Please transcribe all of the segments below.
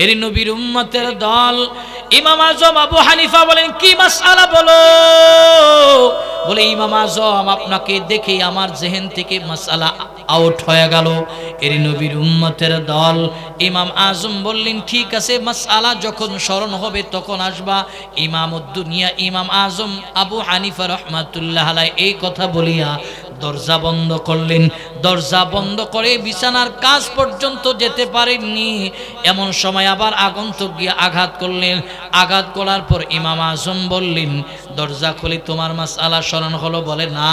এর নবীর উম্মতের দল। ইমাম আজম আবু হানিফা বলেন, কি মাসআলা বলো? বলে, ইমাম আজম আপনাকে দেখে আমার জেহেন থেকে মাসআলা আউট হয়ে গেল। এর নবীর উম্মতের দল। ইমাম আজম বললেন, ঠিক আছে, মাসআলা যখন স্মরণ হবে তখন আসবা। ইমামুদ্দুনিয়া ইমাম আজম আবু হানিফা রাহমাতুল্লাহ আলাইহি এই কথা বলিয়া দরজা বন্ধ করলেন। দরজা বন্ধ করে বিছানার কাজ পর্যন্ত যেতে পারেননি। এমন সময় আবার আগন্তুক গিয়ে আঘাত করলেন। আঘাত করার পর ইমাম আজম বললেন, দরজা খুলে তোমার মাসআলা স্মরণ হলো? বলে, না।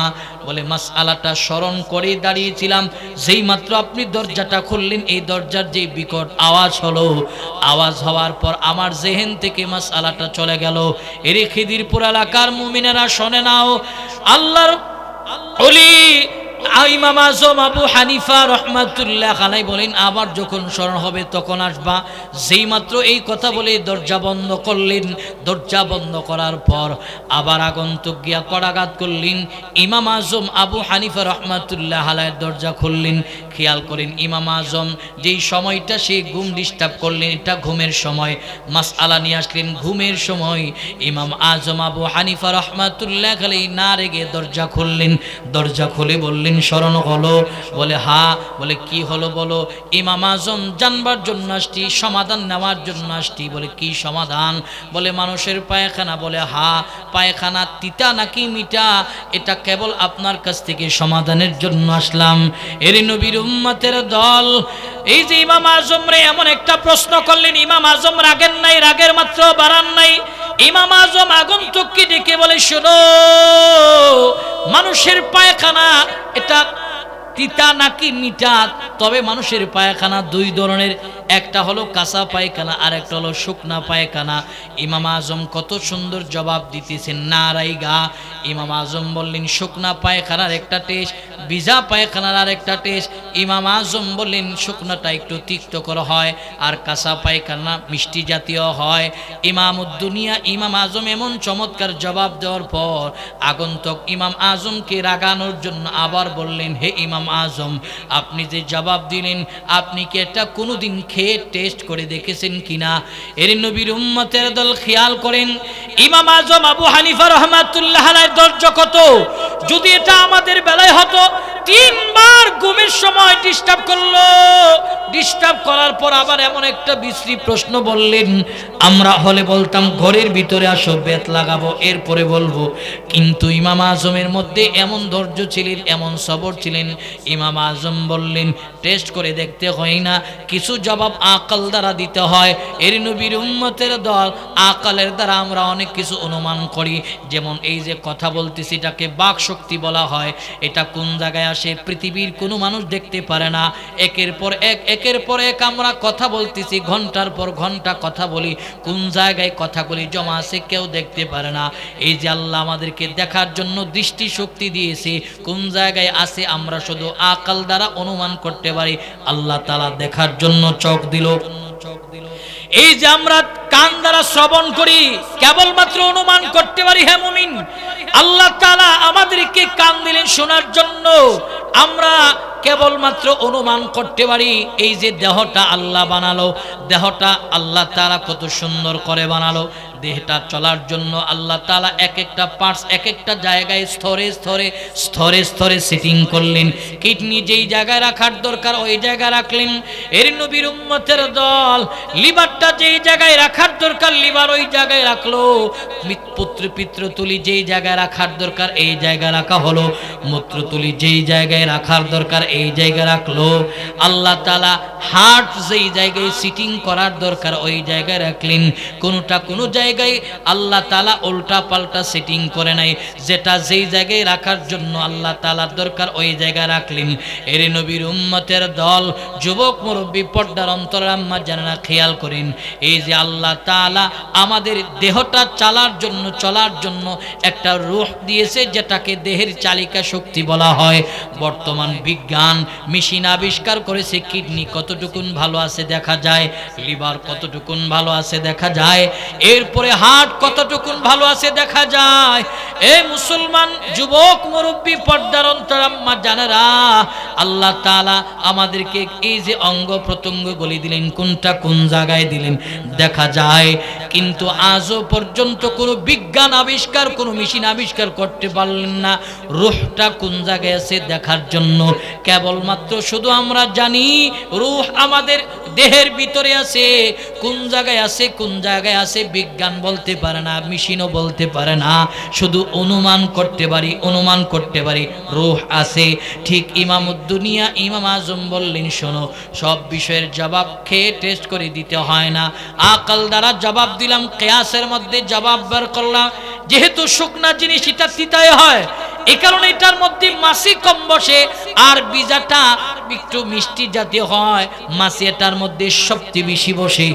বলে, মাসআলাটা স্মরণ করেই দাঁড়িয়েছিলাম, যেই মাত্র আপনি দরজাটা খুললেন এই দরজার যে বিকট আওয়াজ হলো, আওয়াজ হওয়ার পর আমার জেহেন থেকে মাসআলাটা চলে গেল। এরে খিদিরপুর এলাকার মুমিনেরা শোনে নাও, আল্লাহর ওলি ইমাম আজম আবু হানিফা রাহমাতুল্লাহ আলাইহি বলেন, আবার যখন স্মরণ হবে তখন আসবা। যেই মাত্র এই কথা বলে দরজা বন্ধ করলেন। দরজা বন্ধ করার পর আবার আগন্তুক গিয়া কড়াঘাত করলেন। ইমাম আজম আবু হানিফা রাহমাতুল্লাহ আলাইহি দরজা খুললেন। খেয়াল করেন, ইমাম আজম যেই সময়টা সে ঘুম ডিস্টার্ব করলেন, এটা ঘুমের সময়। মাসআলা নিয়ে আসলেন ঘুমের সময়। ইমাম আজম আবু হানিফা রাহমাতুল্লাহ আলাইহি না রেগে দরজা খুললেন। দরজা খুলে বললেন, স্মরণ হলো? বলে, হ্যাঁ। বলে, কি হলো বলো? ইমাম আজম জানবার জন্য আসছি, সমাধান নেওয়ার জন্য আসছি। বলে, কি সমাধান? বলে, মানুষের পায়খানা। বলে, হ্যাঁ। পায়খানা তিতা নাকি মিঠা, এটা কেবল আপনার কাছ থেকে সমাধানের জন্য আসলাম। এর নবীর উম্মতের দল। এই যে ইমাম আজম রে এমন একটা প্রশ্ন করলেন, ইমাম আজম রাগের নাই, রাগের মাত্র বাড়ান নাই। ইমাম আজম আগন্তুককে ডেকে বলে, শোনো, মানুষের পায়খানা এটা তিতা নাকি মিঠা? তবে মানুষের পায়খানা দুই ধরনের, একটা হলো কাঁচা পায়খানা আর একটা হলো শুকনা পায়খানা। ইমাম আজম কত সুন্দর জবাব দিতেছেন, নারাইগা। ইমাম আজম বললেন, শুকনা পায়খানার একটা টেস্ট, ভিজা পায়খানার আর একটা টেস্ট। ইমাম আজম বললেন, শুকনাটা একটু তিক্তকর হয় আর কাঁচা পায়খানা মিষ্টি জাতীয় হয়। ইমামুদ্দুনিয়া ইমাম আজম এমন চমৎকার জবাব দেওয়ার পর আগন্তুক ইমাম আজমকে রাগানোর জন্য আবার বললেন, হে ইমাম আজম, আপনি যে জবাব দিলেন, আপনি কি এটা কোনোদিন খেয়ে টেস্ট করে দেখেছেন কিনা? এর নবীর উম্মতের দল, খেয়াল করেন, ইমাম আজম আবু হানিফা রাহমাতুল্লাহ আলাইহির দরজ কত! যদি এটা আমাদের বেলায় হতো, 3 বার ঘুমের সময় ডিস্টার্ব করলো। ডিস্টার্ব করার পর আবার এমন একটা বিশ্রী প্রশ্ন বললেন, আমরা হলে বলতাম ঘরের ভিতরে আসো, বেত লাগাবো, এরপরে বলবো। কিন্তু ইমাম আজমের মধ্যে এমন ধৈর্য ছিলেন, এমন সবর ছিলেন। ইমাম আজম বললেন, টেস্ট করে দেখতে হয় না, কিছু জবাব আকল দ্বারা দিতে হয়। এর নবীর উম্মতের দল, আকলের দ্বারা আমরা অনেক কিছু অনুমান করি। যেমন এই যে কথা বলতেছি, এটাকে বাক শক্তি বলা হয়। এটা কোন জায়গায় আসে পৃথিবীর কোনো মানুষ দেখতে পারে না। একের পর এক আমরা কথা বলতেছি, ঘন্টার পর ঘন্টা কথা বলি, কোন জায়গায় কথাগুলি জমা আছে কেউ দেখতে পারে না। এই যে আল্লাহ আমাদেরকে দেখার জন্য দৃষ্টি শক্তি দিয়েছে, কোন জায়গায় আছে আমরা শুধু আকল দ্বারা অনুমান করতে পারি। আল্লাহ তাআলা দেখার জন্য চোখ দিল। এই যে আমরা কান দ্বারা শ্রবণ করি, কেবলমাত্র অনুমান করতে পারি। হে মুমিন, আল্লাহ তাআলা আমাদেরকে কান দিলেন শোনার জন্য, আমরা কেবলমাত্র অনুমান করতে পারি। এই যে দেহটা আল্লাহ বানালো, দেহটা আল্লাহ তাআলা কত সুন্দর করে বানালো। দেহটা চলার জন্য আল্লাহ তাআলা এক একটা পার্টস এক একটা জায়গায় স্তরে স্তরে স্তরে স্তরে সেটিং করলেন। কিডনি যেই জায়গায় রাখার দরকার ওই জায়গায় রাখলেন। এর নবীর উম্মতের দল, লিভারটা যেই জায়গায় রাখার দরকার লিভার ওই জায়গায় রাখলো। পিত্রতুলি যেই জায়গায় রাখার দরকার এই জায়গায় রাখা হলো। মূত্রতুলি যেই জায়গায় রাখার দরকার এই জায়গায় রাখলো। আল্লাহ তাআলা হার্ট যেই জায়গায় সিটিং করার দরকার ওই জায়গায় রাখলেন। কোনটা কোনো জায়গায় আল্লাহ তাআলা উল্টা পাল্টা সেটিং করে নাই, যেটা যেই জায়গায় রাখার জন্য আল্লাহ তাআলার দরকার ওই জায়গায় রাখলেন। এর নবীর উম্মতের দল, যুবক মুরব্বী, পর্দার অন্তরের আম্মা জানেনা, খেয়াল করেন, এই যে আল্লাহ তাআলা আমাদের দেহটা চলার জন্য একটা রূহ দিয়েছে, যেটাকে দেহের চালিকা শক্তি বলা হয়। বর্তমান বিজ্ঞান মেশিন আবিষ্কার করেছে, কিডনি কতটুকুন ভালো আছে দেখা যায়, লিভার কতটুকুন ভালো আছে দেখা যায়। এরপর এরপরে হার্ট কতটুকুন ভালো আছে দেখা যায়। এই মুসলমান যুবক মুরব্বী পর্দার অন্তরাম্মা জানেরা, আল্লাহ তাআলা আমাদেরকে এই যে অঙ্গ প্রত্যঙ্গ বলে দিলেন, কোনটা কোন জায়গায় দিলেন দেখা যায়, কিন্তু আজও পর্যন্ত কোনো বিজ্ঞান আবিষ্কার, কোনো মেশিন আবিষ্কার করতে পারলেন না রূহটা কোন জায়গায় আছে দেখার জন্য। কেবলমাত্র শুধু আমরা জানি রূহ আমাদের দেহের ভিতরে আছে, কোন জায়গায় আছে কোন জায়গায় আছে বিজ্ঞান বলতে পারে না, মেশিনও বলতে পারে না, শুধু অনুমান করতে পারি রূহ আছে। ঠিক ইমামুদ্দুনিয়া ইমাম আজম বললেন, শোনো, সব বিষয়ের জবাব খেয়ে টেস্ট করে দিতে হয় না, আকল দ্বারা জবাব দিলাম, কিয়াসের মধ্যে জবাব বের করলাম। যেহেতু শুকনা জিনিস এটা তিতায় হয়, এই কারণে এটার মধ্যে মাছি কম বসে, আর বীজাটা একটু মিষ্টি জাতীয় হয়, মাছি এটার মধ্যে সবচেয়ে বেশি বসে।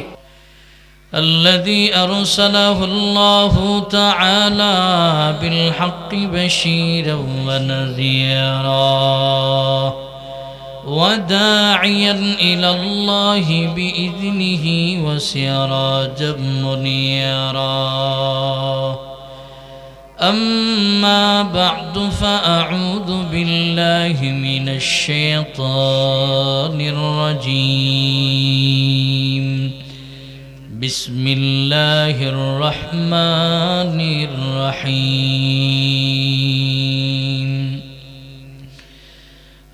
الذي أرسله الله تعالى بالحق بشيرا ونذيرا وداعيا إلى الله بإذنه وسراجا منيرا. أما بعد فأعوذ بالله من الشيطان الرجيم. بسم الله الرحمن الرحيم.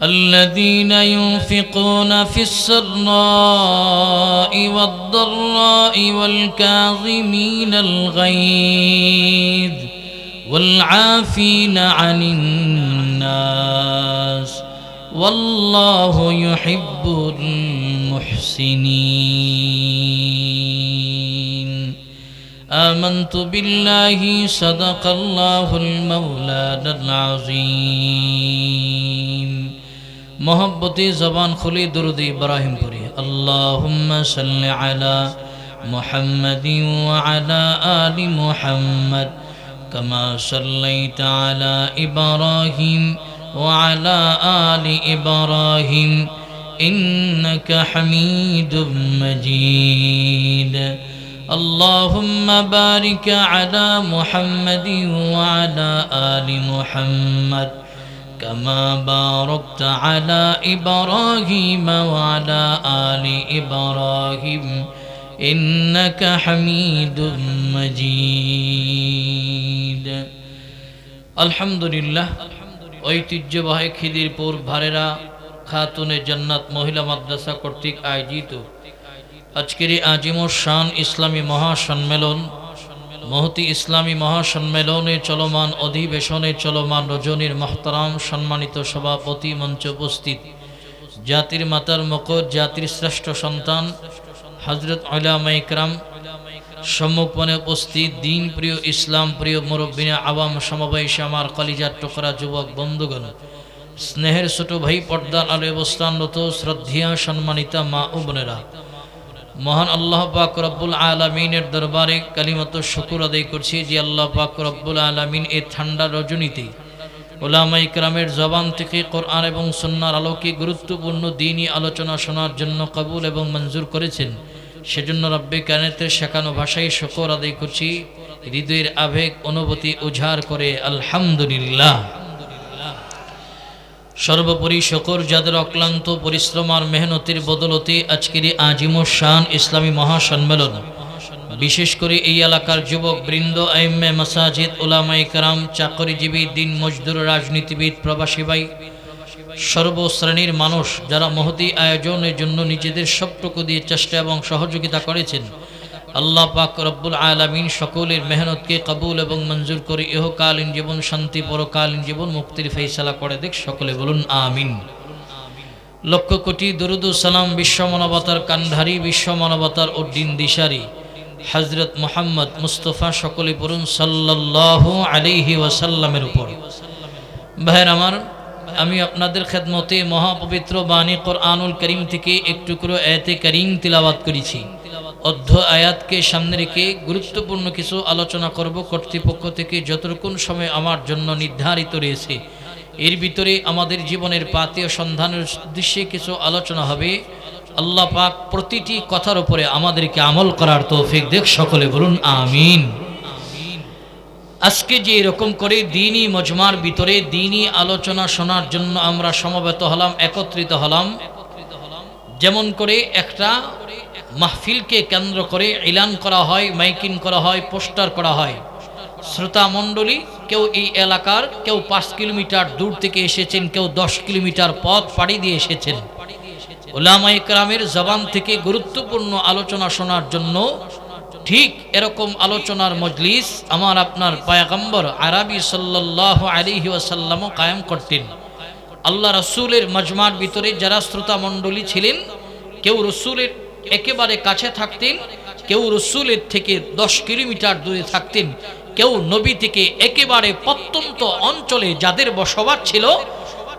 الذين ينفقون في السراء والضراء والكاظمين الغيظ والعافين عن الناس والله يحب المحسنين. آمنت بالله صدق الله المولانا العظيم. محبتي زبان خلی درود ابراہیم پوری. اللهم صل على محمد وعلى آل محمد كما صليت على إبراهيم وعلى آل إبراهيم إنك حميد مجيد. اللهم بارك على محمد وعلى آل محمد كما باركت على إبراهيم وعلى آل إبراهيم إنك حميد مجيد. আলহামদুলিল্লাহ। ঐতিহ্যবাহী খিদিরপুর ভারেরা খাতুনে জান্নাত মহিলা মাদ্রাসা কর্তৃক আয়োজিত আজকের আজিমুর শান ইসলামী মহাসম্মেলন, মহতি ইসলামী মহাসম্মেলনে চলমান অধিবেশনে চলমান রজনীর মোহতারাম সম্মানিত সভাপতি, মঞ্চ উপস্থিত জাতির মাতার মকর, জাতির শ্রেষ্ঠ সন্তান হযরত উলামা ইকরাম, সম্মুখে উপস্থিত দিন প্রিয় ইসলাম প্রিয় মুরব্বিনা আওয়াম সমাবেশে আমার কলিজার টুকরা যুবক বন্ধুগণ, স্নেহের ছোট ভাই, পর্দার আলো অবস্থানরত শ্রদ্ধেয়া সম্মানিতা মা ও বোনেরা, মহান আল্লাহ পাক রব্বুল আলামিনের দরবারে কালিমাত শুকর আদায় করছি যে আল্লাহ পাক রব্বুল আলামিন এই ঠান্ডা রজনীতে উলামা ইকরামের জবান থেকে কোরআন এবং সুন্নাহর আলোকে গুরুত্বপূর্ণ দ্বীনি আলোচনা শোনার জন্য কবুল এবং মঞ্জুর করেছেন। সেজন্য রব্বে কায়নাতের শেখানো ভাষায় শুকর আদায় করছি, হৃদয়ের আবেগ অনুভূতি উজাড় করে আলহামদুলিল্লাহ। সর্বোপরি শুকর যাদের অক্লান্ত পরিশ্রম আর মেহনতের বদলতে আজকের আজিমুর শান ইসলামী মহাসম্মেলন, বিশেষ করে এই এলাকার যুবক বৃন্দ, আইম্মে মাসাজিদ, উলামা ইকরাম, চাকরিজীবী, দিন মজদুর, রাজনীতিবিদ, প্রবাসী ভাই, সর্বশ্রেণীর মানুষ যারা মহতি আয়োজনের জন্য নিজেদের সবটুকু দিয়ে চেষ্টা এবং সহযোগিতা করেছেন, আল্লাহ পাক রব্বুল আলামিন সকলের মেহনতকে কবুল এবং মঞ্জুর করে ইহকালীন জীবন শান্তি, পরকালীন জীবন মুক্তির ফয়সালা করে দেখ, সকলে বলুন আমিন। লক্ষ কোটি দরুদ ও সালাম বিশ্ব মানবতার কান্ধারী, বিশ্ব মানবতার উদ্দিন দিশারি হযরত মুহাম্মদ মুস্তাফা, সকলে পড়ুন সাল্লাল্লাহু আলাইহি ওয়াসাল্লামের উপর। ভাইয়ের আমার, আমি আপনাদের খেদমতে মহাপবিত্র বাণী কোরআনুল করিম থেকে একটু করে আয়াতে করিম তিলাওয়াত করেছি। অর্ধ আয়াতকে সামনে রেখে গুরুত্বপূর্ণ কিছু আলোচনা করব। কর্তৃপক্ষ থেকে যতটুকু সময় আমার জন্য নির্ধারিত রয়েছে, এর ভিতরে আমাদের জীবনের পাথেয় সন্ধানের উদ্দেশ্যে কিছু আলোচনা হবে। আল্লাহ পাক প্রতিটি কথার উপরে আমাদেরকে আমল করার তৌফিক দেখ, সকলে বলুন আমিন। আজকে যে এরকম করে দ্বীনি মজমার ভিতরে দ্বীনি আলোচনা শোনার জন্য আমরা সমবেত হলাম, একত্রিত হলাম, যেমন করে একটা মাহফিলকে কেন্দ্র করে এলান করা হয়, মাইকিং করা হয়, পোস্টার করা হয়, শ্রোতা মণ্ডলী কেউ এই এলাকার, কেউ 5 কিলোমিটার দূর থেকে এসেছেন, কেউ 10 কিলোমিটার পথ পাড়ি দিয়ে এসেছেন উলামায়ে কেরামের জবান থেকে গুরুত্বপূর্ণ আলোচনা শোনার জন্য। ঠিক এরকম আলোচনার মজলিস আমার আপনার পয়গম্বর আরবি সাল্লাল্লাহু আলাইহি ওয়াসাল্লামও কায়েম করতেন। আল্লাহ রাসূলের মজমার ভিতরে যারা শ্রোতা মণ্ডলী ছিলেন, কেউ রাসূলের একেবারে কাছে থাকতেন, কেউ রাসূলের থেকে 10 কিলোমিটার দূরে থাকতেন, কেউ নবী থেকে একেবারে প্রত্যন্ত অঞ্চলে যাদের বসবাস ছিল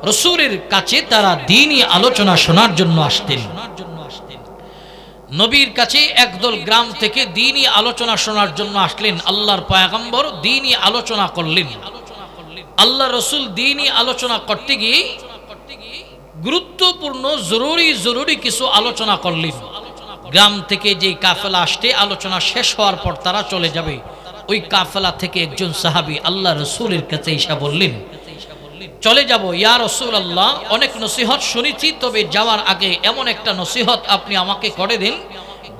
রাসূলের কাছে তারা দ্বীনি আলোচনা শোনার জন্য আসতেন। নবীর কাছে একদল গ্রাম থেকে দ্বীনি আলোচনা শোনার জন্য আসলেন। আল্লাহর পয়গম্বর দ্বীনি আলোচনা করলেন। আল্লাহ রাসূল দ্বীনি আলোচনা করতে গিয়ে গুরুত্বপূর্ণ জরুরি কিছু আলোচনা করলেন। গ্রাম থেকে যে কাফেলা আসতে আলোচনা শেষ হওয়ার পর তারা চলে যাবে, ওই কাফেলা থেকে একজন সাহাবী আল্লাহ রাসূলের কাছে এসে বললেন, চলে যাব ইয়া রাসূলুল্লাহ, অনেক নসিহত শুনেছি, তবে যাওয়ার আগে এমন একটা নসিহত আপনি আমাকে করে দেন,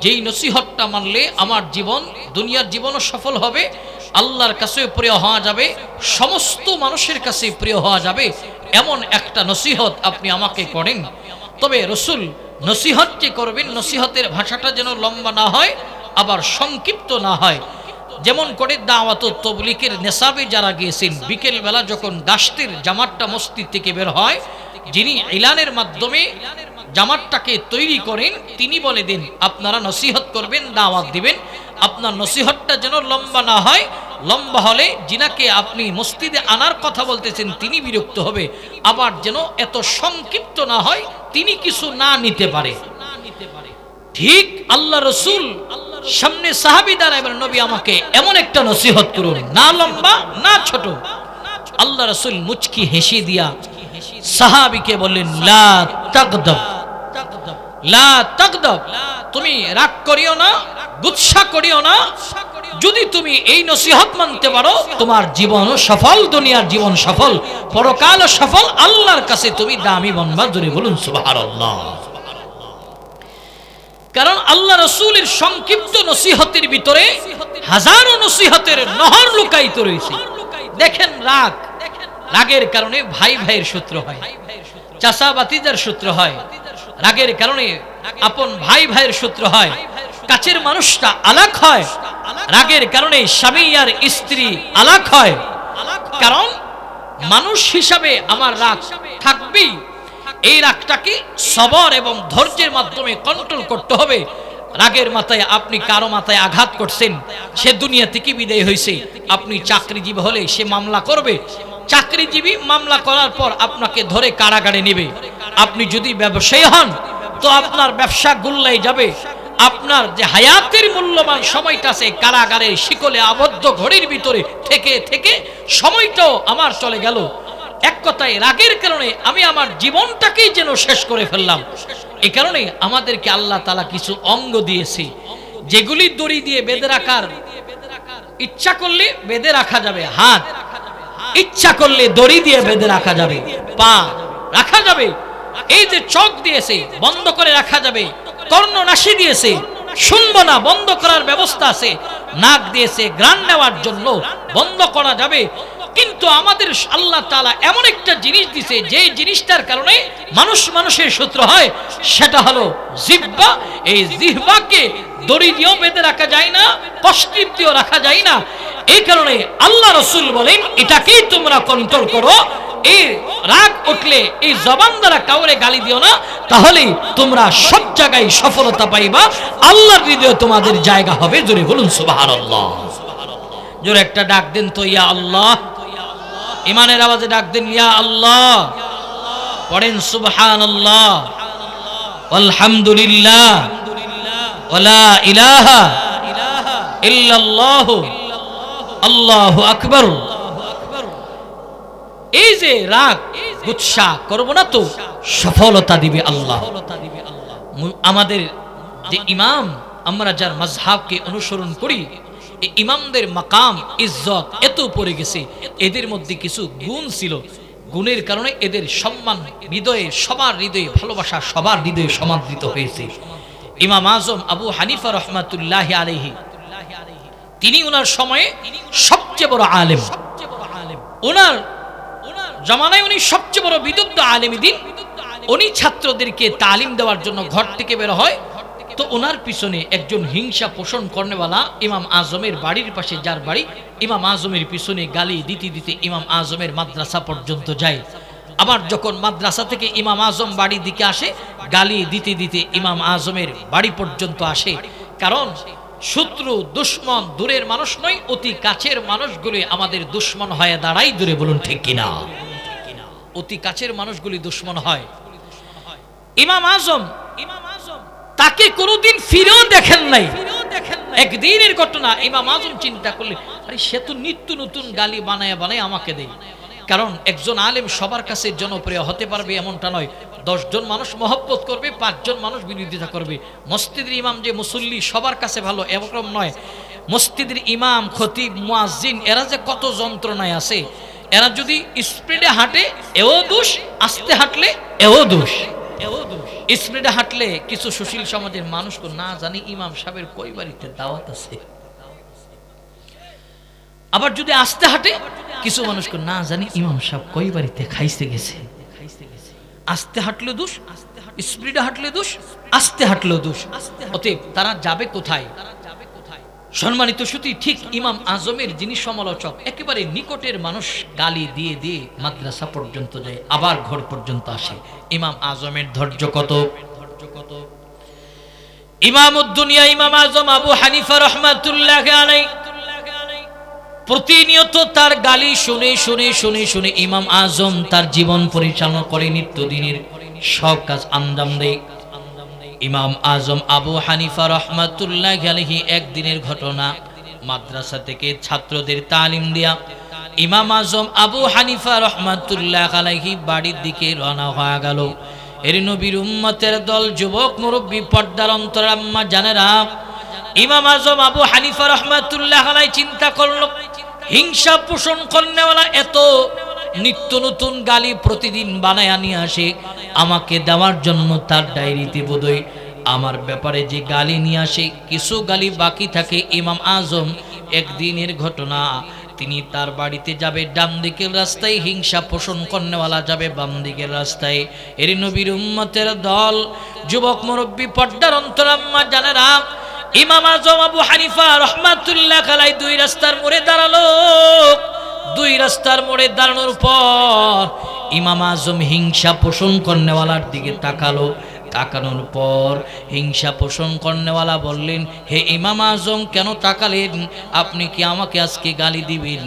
যেই নসিহতটা মানলে আমার জীবন, দুনিয়ার জীবনও সফল হবে, আল্লাহর কাছেও প্রিয় হওয়া যাবে, সমস্ত মানুষের কাছে প্রিয় হওয়া যাবে, এমন একটা নসিহত আপনি আমাকে করেন। তবে রাসূল নসিহত যে করবেন, নসিহতের ভাষাটা যেন লম্বা না হয়, আবার সংক্ষিপ্ত না হয়। যেমন করে দাওয়াত ও তাবলীগের নেশাবে যারা গিয়েছেন, বিকেল বেলা যখন গাশতের জামাতটা মসজিদ থেকে বের হয়, যিনি ইলানের মাধ্যমে জামাতটাকে তৈরি করেন, তিনি বলে দেন আপনারা নসিহত করবেন, দাওয়াত দিবেন, আপনার নসিহতটা যেন লম্বা না হয়, লম্বা হলে যিনাকে আপনি মসজিদে আনার কথা বলতেছেন তিনি বিরক্ত হবে, আবার যেন এত সংক্ষিপ্ত না হয় তিনি কিছু না নিতে পারে। ঠিক আল্লাহ রাসূল সামনে সাহাবী দাঁড়ায় বলেন, নবী আমাকে এমন একটা নসিহত করুন, না লম্বা না ছোট। আল্লাহ রাসূল মুচকি হেসে দিয়া সাহাবীকে বললেন, লা তাগদাব, লা তাগদাব, তুমি রাগ করিও না, গুচ্ছা করিও না, যদি তুমি এই নসিহত মানতে পারো তোমার জীবনও সফল, দুনিয়ার জীবন সফল, পরকালও সফল, আল্লাহর কাছে তুমি দামি বনবা। জোরে বলুন সুবহানাল্লাহ। কারণ আল্লাহ রাসূলের সংক্ষিপ্ত নসিহতের ভিতরে হাজারো নসিহতের নহর লুকায়িত রয়েছে। দেখেন রাগের কারণে ভাই ভাইয়ের সূত্র হয়, চাচা ভাতিজার সূত্র হয়, রাগের কারণে আপন ভাই ভাইয়ের সূত্র হয়, কাছের মানুষটা আলাক হয়, রাগের কারণে স্বামী আর স্ত্রী আলাক হয়। কারণ মানুষ হিসাবে আমার রাগ থাকবেই, এই রাগটাকে সবর এবং ধৈর্যের মাধ্যমে কন্ট্রোল করতে হবে। রাগের মাথায় আপনি কারো মাথায় আঘাত করছেন, সে দুনিয়া থেকে বিদায় হয়েছে, আপনি চাকরিজীবী হলে সে মামলা করবে, চাকরিজীবী মামলা করার পর আপনাকে ধরে কারাগারে নেবে। আপনি যদি ব্যবসায়ী হন তো আপনার ব্যবসা গুল্লাই যাবে, আপনার যে হায়াতের মূল্যবান সময়টা আছে কারাগারের শিকলে আবদ্ধ ঘড়ির ভিতরে থেকে থেকে সময়টাও আমার চলে গেল। এক কথায় রাগের কারণে আমি আমার জীবনটাকেই যেন শেষ করে ফেললাম। এই কারণে আমাদেরকে আল্লাহ তাআলা কিছু অঙ্গ দিয়েছে, যেগুলি দড়ি দিয়ে বেঁধে রাখার ইচ্ছা করলে বেঁধে রাখা যাবে, হাত ইচ্ছা করলে দড়ি দিয়ে বেঁধে রাখা যাবে, পা রাখা যাবে, এই যে চোখ দিয়েছে বন্ধ করে রাখা যাবে, কর্ণনাসি দিয়েছে শুনবো না বন্ধ করার ব্যবস্থা আছে, নাক দিয়েছে ঘ্রাণ নেওয়ার জন্য বন্ধ করা যাবে। কিন্তু আমাদের আল্লাহ তাআলা এমন একটা জিনিস দিয়েছে যে জিনিসটার কারণে মানুষ মানুষের সূত্র হয়, সেটা হলো জিহ্বা। এই জিহ্বাকে দড়ি দিয়েও বেঁধে রাখা যায় না, কষ্টিপ দিয়েও রাখা যায় না। এই কারণে আল্লাহ রাসূল বলেন এটাকেই তোমরা কন্ট্রোল করো। এই রাগ উঠলে এই জবান দ্বারা কাউরে গালি দিও না, তাহলেই তোমরা সব জায়গায় সফলতা পাইবা, আল্লাহর হৃদয়ে তোমাদের জায়গা হবে। জোরে বলুন সুবহানাল্লাহ। জোরে একটা ডাক দেন তো ইয়া আল্লাহ, ইমানের আওয়াজে ডাক দেন ইয়া আল্লাহ, পড়েন সুবহানাল্লাহ, আলহামদুলিল্লাহ, ওয়ালা ইলাহা ইল্লাল্লাহ, আল্লাহু আকবার। এই যে রাগ গুচ্ছা করব না তো সফলতা দিবে আল্লাহ। আমাদের যে ইমাম, আমরা যার মাযহাবকে অনুসরণ করি, এই ইমামদের মাকাম ইজ্জত এত পড়ে গেছে, এদের মধ্যে কিছু গুণ ছিল, গুণের কারণে এদের সম্মান হৃদয়ে, সবার হৃদয়ে ভালোবাসা, সবার হৃদয়ে সমাদৃত হয়েছে। ইমাম আজম আবু হানিফা রহমাতুল্লাহ আলাইহি, তিনি ওনার সময়ে সবচেয়ে বড় আলেম, ওনার জামানায় উনি সবচেয়ে বড় বিদগ্ধ আলেম দিন। উনি ছাত্রদেরকে তালিম দেওয়ার জন্য ঘর থেকে বের হয়, তো ওনার পিছনে একজন হিংসা পোষণ করেওয়ালা ইমাম আজমের বাড়ির পাশে যার বাড়ি, ইমাম আজমের পিছনে গালি দিতে দিতে ইমাম আজমের মাদ্রাসা পর্যন্ত যায়। আবার যখন মাদ্রাসা থেকে ইমাম আজম বাড়ির দিকে আসে, গালি দিতে দিতে ইমাম আজমের বাড়ি পর্যন্ত আসে। কারণ শত্রু দুশ্মন দূরের মানুষ নয়, অতি কাছের মানুষগুলি আমাদের দুশ্মন হয়ে দাঁড়াই। দূরে বলুন ঠিক কিনা? অতি কাছের মানুষগুলি দুশ্মন হয়। ইমাম আজম তাকে কোনোদিন ফিরেও দেখেন নাই। একদিনের ঘটনা, ইমাম আজম চিন্তা করলেন, আরে সে তো নিত্য নতুন গালি বানায় বানায় আমাকে দেয়। কারণ একজন আলেম সবার কাছে জনপ্রিয় হতে পারবে এমনটা নয়। 10 জন মানুষ মহব্বত করবে, 5 জন মানুষ বিরোধিতা করবে। মসজিদের ইমাম যে মুসল্লি সবার কাছে ভালো এরকম নয়। মসজিদের ইমাম, খতিব, মুয়াজ্জিন এরা যে কত যন্ত্রণায় আছে। এরা যদি স্পিডে হাঁটে এও দোষ, আস্তে হাঁটলে এও দোষ। স্পিডে হাঁটলে কিছু সুশীল সমাজের মানুষকে না জানি ইমাম সাহেবের কই বাড়িতে দাওয়াত আছে। আবার যদি আস্তে হাঁটে কিছু মানুষকে না জানি ইমাম সাহেব কই বাড়িতে খাইতে গেছে। আস্তে হাঁটলে দোষ, স্পিডে হাঁটলে দোষ, আস্তে হাঁটলেও দোষ। অতএব তারা যাবে কোথায়? সম্মানিত সুতি, ঠিক ইমাম আজমের যিনি সমালোচক, একেবারে নিকটের মানুষ গালি দিয়ে দিয়ে মাদ্রাসা পর্যন্ত যায়, আবার ঘর পর্যন্ত আসে। ইমাম আজমের ধৈর্য কত! ইমামুদ্দুনিয়া ইমাম আজম আবু হানিফা রাহমাতুল্লাহ আলাইহি প্রতিনিয়ত তার গালি শুনে শুনে শুনে শুনে ইমাম আজম তার জীবন পরিচালনা করে, নিত্যদিনের সব কাজ আঞ্জাম দেয়। ইমাম আজম আবু হানিফা রহমাতুল্লাহ আলাইহি একদিনের ঘটনা, মাদ্রাসা থেকে ছাত্রদের তালিম দেয়া ইমাম আজম আবু হানিফা রহমাতুল্লাহ আলাইহি বাড়ির দিকে রওনা হয়ে গেল। এর নবীর উম্মতের দল, যুবক মুরব্বী, পর্দার অন্তর আম্মা জানেরা, ইমাম আজম আবু হানিফা রহমাতুল্লাহ আলাইহি চিন্তা করলো, হিংসা পোষণ করেওয়ালা এত নিত্য নতুন গালি প্রতিদিন বানায় নিয়ে আসে আমাকে দেওয়ার জন্য। তার ডায়েরিতে বোধহয় আমার ব্যাপারে যে গালি নিয়ে আসে, কিছু গালি বাকি থাকে। ইমাম আজম একদিনের ঘটনা, তিনি তার বাড়িতে যাবে, ডান দিকের রাস্তায় হিংসা পোষণ করেওয়ালা যাবে বাম দিকের রাস্তায়। এর নবীর উম্মতের দল, যুবক মুরব্বী, পর্দার অন্তরাম্মা জানেরা, ইমাম আজম আবু হানিফা রহমাতুল্লাহ আলাইহি দুই রাস্তার মোড়ে দাঁড়ালো। দুই রাস্তার মোড়ে দাঁড়ানোর পর ইমাম আজম হিংসা পোষণ করেওয়ালার দিকে তাকালো। তাকানোর পর হিংসা পোষণ করেওয়ালা বললেন, হে ইমাম আজম, কেন তাকালেন? আপনি কি আমাকে আজকে গালি দিবেন?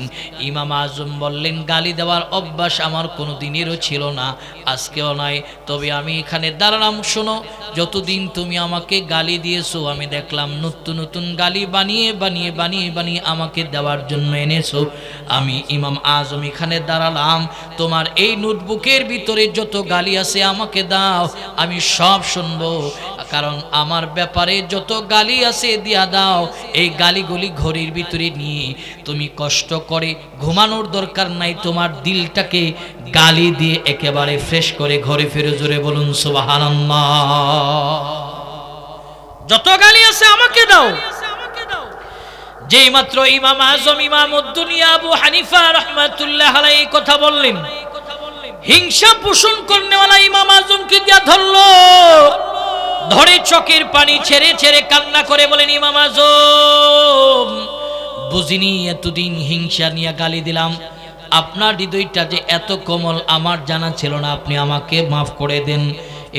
ইমাম আজম বললেন, গালি দেওয়ার অভ্যাস আমার কোনো দিনেরও ছিল না, আজকেও নয়, তবে আমি এখানে দাঁড়ালাম। শোনো, যতদিন তুমি আমাকে গালি দিয়েছো আমি দেখলাম নতুন নতুন গালি বানিয়ে বানিয়ে বানিয়ে বানিয়ে আমাকে দেওয়ার জন্য এনেছো। আমি ইমাম আজম এখানে দাঁড়ালাম, তোমার এই নোটবুকের ভিতরে যত গালি আছে আমাকে দাও, আমি সব শুনবো। কারণ আমার ব্যাপারে যত গালি আছে দিয়া দাও। এই গালিগুলি ঘড়ির ভিতরে নিয়ে তুমি কষ্ট করে ঘুমানোর দরকার নাই, তোমার দিলটাকে গালি দিয়ে একেবারে ফ্রেশ করে ঘরে ফিরে। জোরে বলুন সুবহানাল্লাহ। যত গালি আছে আমাকে দাও। যেই মাত্র ইমাম আজম ইমামুদ্দুনিয়া আবু হানিফা রাহমাতুল্লাহ আলাইহি কথা বললেন, হিংসা পোষণ করেওয়ালা ইমাম আজমকে দিয়া ধরলো, ধরে চোখের পানি ছেড়ে ছেড়ে কান্না করে বলেন, ইমাম আজম, বুঝিনি এতদিন হিংসা নিয়ে গালি দিলাম, আপনার হৃদয়টা যে এত কোমল আমার জানা ছিল না, আপনি আমাকে মাফ করে দেন।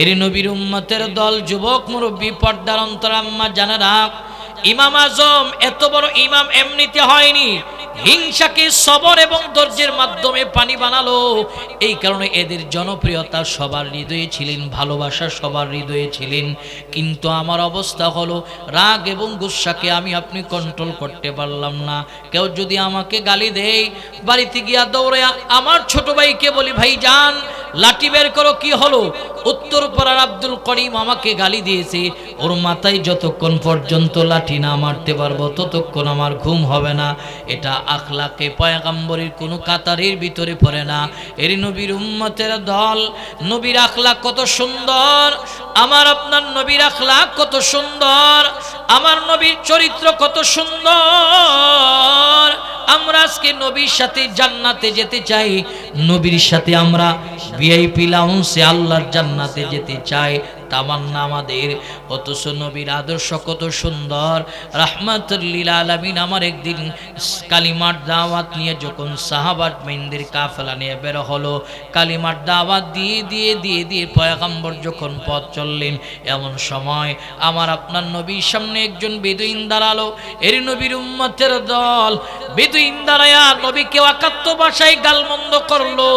এর নবীর উম্মতের দল, যুবক মুরব্বী, পর্দার অন্তরাম্মা জানেরা, ইমাম আজম এত বড় ইমাম এমনিতে হয়নি, হিংসাকে সবর এবং ধৈর্যের মাধ্যমে পানি বানালো। এই কারণে এদের জনপ্রিয়তা সবার হৃদয়ে ছিলেন, ভালোবাসা সবার হৃদয়ে ছিলেন। কিন্তু আমার অবস্থা হলো, রাগ এবং গুসাকে আমি আপনি কন্ট্রোল করতে পারলাম না। কেউ যদি আমাকে গালি দেয়, বাড়িতে গিয়া দৌড়ে আমার ছোট ভাইকে বলি, ভাই যান লাঠি বের করো। কি হলো? উত্তরপাড়ার আব্দুল করিম আমাকে গালি দিয়েছে, ওর মাথায় যতক্ষণ পর্যন্ত লাঠি না মারতে পারবো ততক্ষণ আমার ঘুম হবে না। এটা আখলাকে পয়গম্বরের কোনো কাতারের ভিতরে পড়ে না। এর নবীর উম্মতের দল, নবীর আখলাক কত সুন্দর, আমার আপনার নবীর আখলাক কত সুন্দর, আমার নবীর চরিত্র কত সুন্দর। আমরা আজকে নবীর সাথে জান্নাতে যেতে চাই, নবীর সাথে আমরা ভিআইপি লাউঞ্জে আল্লাহর জান্নাতে যেতে চাই, তামান্না আমাদের। অথচ নবীর আদর্শ কত সুন্দর। রাহমাতুল লিল আলামিন আমার একদিন কালিমার দাওয়াত নিয়ে যখন সাহাবাত মাইনদের কাফেলা নিয়ে বের হলো, কালিমার দাওয়াত দিয়ে দিয়ে দিয়ে দিয়ে পয়গম্বর যখন পথ চললেন, এমন সময় আমার আপনার নবীর সামনে একজন বেদুইন দাঁড়ালো। এর নবীর উম্মতের দল বেদুইন দাঁড়ায়া নবীকে অকাত্য ভাষায় গালমন্দ করলো।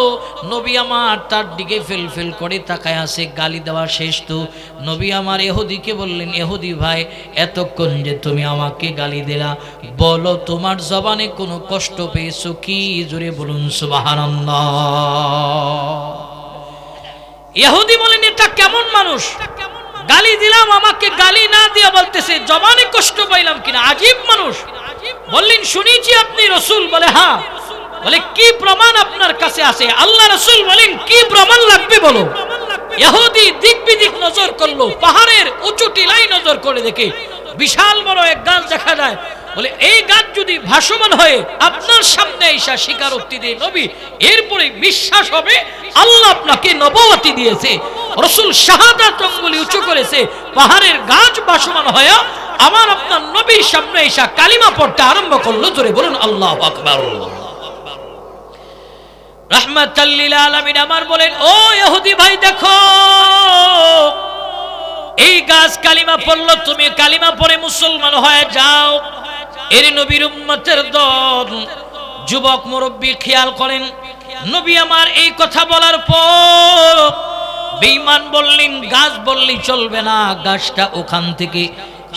নবী আমার তার দিকে ফেল ফেল করে তাকায় আছে, গালি দেওয়া শেষ তো নবী আমার ইহুদিকে বললেন, ইহুদি ভাই এতক্ষণ যে তুমি আমাকে গালি দিলা, বলো তোমার জবানে কোনো কষ্ট পেয়েছো কি? জোরে বলুন সুবহানাল্লাহ। ইহুদি বলেন এটা কেমন মানুষ, গালি দিলাম আমাকে গালি না দিয়া বলতেছে জবানে কষ্ট পাইলাম কিনা, আজীব মানুষ। বললেন শুনেছি আপনি রাসূল। বলে হ্যাঁ। বলে কি প্রমাণ আপনার কাছে আছে? আল্লাহ রাসূল বলেন কি প্রমাণ লাগবে বলো। ইহুদি দিক বিদিক নজর করলো, পাহাড়ের উঁচু টিলায় নজর করে দেখে বিশাল বড় এক গাছ দেখা যায়। বলে এই গাছ যদি ভাসমান হয়ে আপনার সামনে এসে স্বীকারোক্তি দিয়ে নবী, এরপরে বিশ্বাস হবে আল্লাহ আপনাকে নবুয়তি দিয়েছে। রাসূল শাহাদাত আঙ্গুলি উঁচু করেছে, পাহাড়ের গাছ ভাসমান হয়ে আমার আপনার নবীর সামনে এসে কালিমা পড়তে আরম্ভ করলো। জোরে বলুন আল্লাহু আকবার। রাহমাতাল লিল আলামিন আমার বলেন, ও ইহুদি ভাই দেখো, এই গাছ কালিমা পড়লো, তুমি কালিমা পড়ে মুসলমান হয়ে যাও। এর নবীর উম্মতের দল যুবক মুরব্বী খেয়াল করেন, নবী আমার এই কথা বলার পর বেঈমান বললেন গাছ বললেই চলবে না, গাছটা ওখান থেকে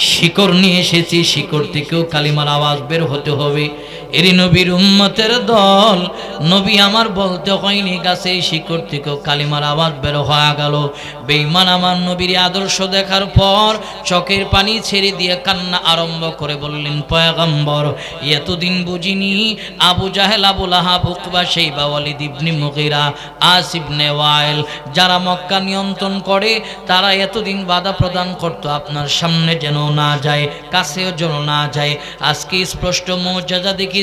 শিকড় নিয়ে এসেছি, শিকড় থেকেও কালিমার আওয়াজ বের হতে হবে। এর নবীর উম্মতের দল নবী আমার বলতে হয়নি, গাছে শিকড় থেকেও কালিমার আওয়াজ বের হয়ে গেল। বেঈমান আমার নবীর আদর্শ দেখার পর চোখের পানি ছেড়ে দিয়ে কান্না আরম্ভ করে বললেন, পয়গম্বর এতদিন বুঝিনি আবু জাহেল, আবু লাহাব, উকবা, শাইবা, ওয়ালিদ ইবনে মুগীরা, আস ইবনে ওয়াইল যারা মক্কা নিয়ন্ত্রণ করে, তারা এতদিন বাধা প্রদান করতো আপনার সামনে যেন না যায়, কাছেও যেন না যায়। আজকে স্পষ্ট মুজিজা দেখি,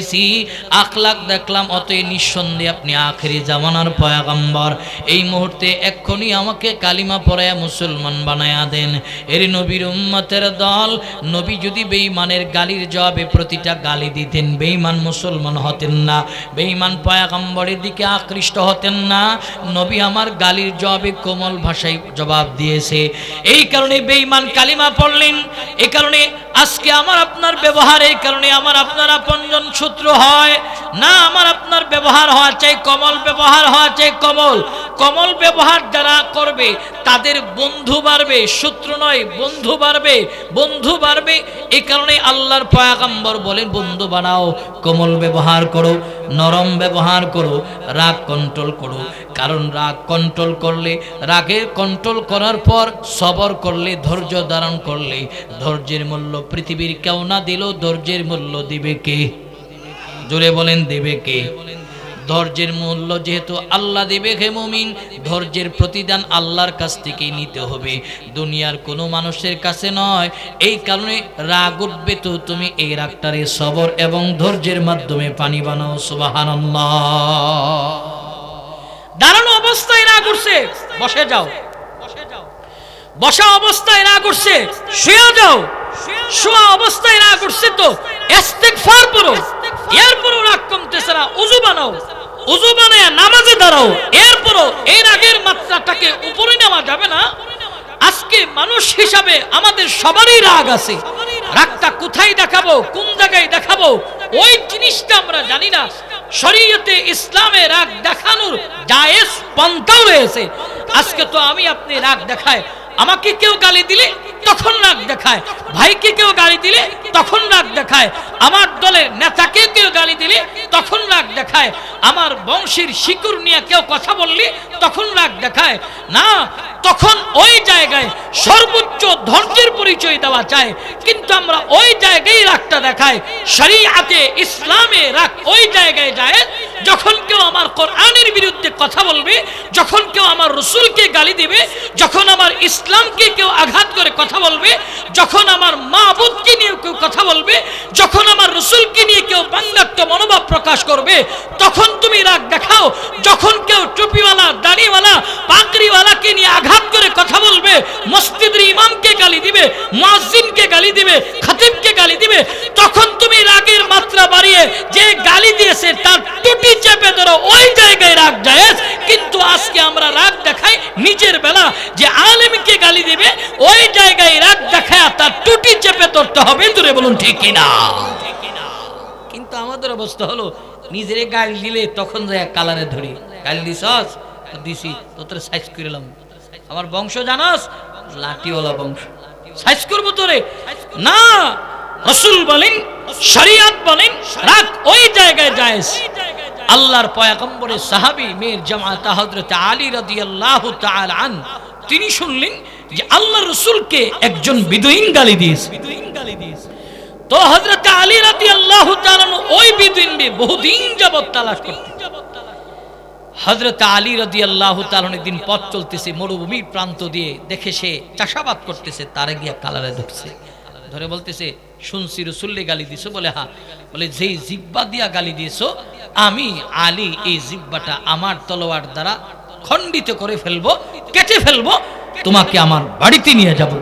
আখলাক দেখলাম, অতএব নিঃসন্দেহে আপনি আখেরি জামানার পয়গম্বর। এই মুহূর্তে এক্ষুনি আমাকে কালিমা পড়ায়া মুসলমান বানায়া দেন। এর নবীর উম্মতের দল নবী যদি বেঈমানের গালির জবাবে প্রতিটা গালি দিতেন, বেঈমান মুসলমান হতেন না, বেঈমান পয়গম্বরের দিকে আকৃষ্ট হতেন না। নবী আমার গালির জবাবে কোমল ভাষায় জবাব দিয়েছে, এই কারণে বেঈমান কালিমা পড়লেন। এই কারণে আজকে আমার আপনার ব্যবহার, এই কারণে আমার আপনার আপনজন শত্রু হয় না, আমার আপনার ব্যবহার হওয়া চাই কমল, ব্যবহার হওয়া চাই কমল। কমল ব্যবহার যারা করবে তাদের বন্ধু বাড়বে, শত্রু নয়, বন্ধু বাড়বে, বন্ধু বাড়বে। এই কারণে আল্লাহর পয়গম্বর বলেন বন্ধু বানাও, কোমল ব্যবহার করো, নরম ব্যবহার করো, রাগ কন্ট্রোল করো। কারণ রাগ কন্ট্রোল করলে, রাগের কন্ট্রোল করার পর সবর করলে, ধৈর্য ধারণ করলে, ধৈর্যের মূল্য পৃথিবীর কেউ না দিলেও ধৈর্যের মূল্য দিবে কে? জোরে বলেন দেবে কে? ধৈর্যের মূল্য যেহেতু আল্লাহ দেবে হে মুমিন, ধৈর্যের প্রতিদান আল্লাহর কাছ থেকেই নিতে হবে, দুনিয়ার কোনো মানুষের কাছে নয়। এই কারণে রাগ উঠবে তো তুমি এই রাগটারে সবর এবং ধৈর্যের মাধ্যমে পানি বানাও। সুবহানাল্লাহ। দাঁড়ানো অবস্থায় রাগ উঠছে, বসে যাও। বসা অবস্থায় রাগ উঠছে, শুয়ে যাও। শোয়া অবস্থায় রাগ উঠছে তো ইস্তেগফার করো। এরপরও রাগ কমতেছে না, ওযু বানাও, ওযু বানায়া নামাজে দাঁড়াও। এরপরও এই রাগের মাত্রাটাকে উপরে নেওয়া যাবে না। আজকে মানুষ হিসাবে আমাদের সবারই রাগ আছে, রাগটা কোথায় দেখাবো, কোন জায়গায় দেখাবো, ওই জিনিসটা আমরা জানি না। শরীয়তে ইসলামে রাগ দেখানোর জায়েজ পন্থাও রয়েছে। আজকে তো আমি আপনি রাগ দেখায়, আমাকে কেউ গালি দিলে তখন রাগ দেখায়, ভাইকে কেউ গালি দিলে তখন রাগ দেখায়, আমার দলের নেতাকে কেউ গালি দিলে তখন রাগ দেখায়, আমার বংশের শিকড় নিয়ে কেউ কথা বললি তখন রাগ দেখায় না। তখন ওই জায়গায় সর্বোচ্চ ধৈর্যের পরিচয় দেওয়া চায়, কিন্তু আমরা ওই জায়গায় রাগটা দেখাই। শরীয়তে ইসলামে রাগ ওই জায়গায় যায় যখন কেউ আমার কোরআনের বিরুদ্ধে কথা বলবে, যখন কেউ আমার রাসূলকে গালি দিবে, যখন আমার ইসলামকে কেউ আঘাত করে কথা বলবে, যখন আমার মাবুদকে নিয়ে কেউ কথা বলবে, যখন আমার রাসূলকে নিয়ে কেউ ব্যঙ্গাত্ম মনোভাব প্রকাশ করবে, তখন তুমি রাগ দেখাও। যখন কেউ টুপিওয়ালা, দাড়িওয়ালা, পাগড়িওয়ালাকে নিয়ে আঘাত করে কথা বলবে, মসজিদের ইমামকে গালি দিবে, মুয়াজ্জিনকে গালি দিবে, খতিবকে গালি দিবে, তখন তুমি রাগের মাত্রা বাড়িয়ে যে গালি দিয়েছে তার টুটি চেপে ধরো, ওই জায়গায় রাগ জায়েজ। কিন্তু আজকে আমরা রাগ দেখাই নিজের বেলা, যে আলেমকে গালি দিবে ওই জায়গায় রাগ দেখায় তার টুটি চেপে ধরতে হবে। দূরে বলুন ঠিক কিনা? কিন্তু আমাদের অবস্থা হলো নিজেরে গালি দিলে তখন যায় কালারে ধরি, গালি দিছস দিছি তোর সাইজ করিলাম, আমার বংশ জানাস লাঠিওয়ালা বংশ, সাইজ করবো তোরে না। রাসূল বলেন, শরীয়ত বলেন, রাগ ওই জায়গায় জায়েজ। আল্লাহর পয়গম্বরের সাহাবী মেয়ের জামাত হযরত আলী রাদিয়াল্লাহু তাআলা আন, তিনি শুনলেন যে আল্লাহর রাসূলকে একজন বিদুইন গালি দিয়েছে। তো হযরত আলী রাদিয়াল্লাহু তাআলা ওই বিদুইনকে বহুদিন যাবত তালাশ করতেন। হযরত আলী রাদিয়াল্লাহু তাআলা একদিন পথ চলতেছে মরুভূমির প্রান্ত দিয়ে, দেখে সে চাষাবাদ করতেছে, তারে গিয়া কালারে ধরছে, ধরে বলতেছে শুনছি রাসূলকে গালি দিছো? বলে হ্যাঁ। বলে যেই জিহ্বা দিয়া গালি দিয়েছো, আমি আলী এই জিহ্বাটা আমার তলোয়ার দ্বারা খণ্ডিত করে ফেলবো, কেটে ফেলবো, তোমাকে আমার বাড়িতে নিয়ে যাব।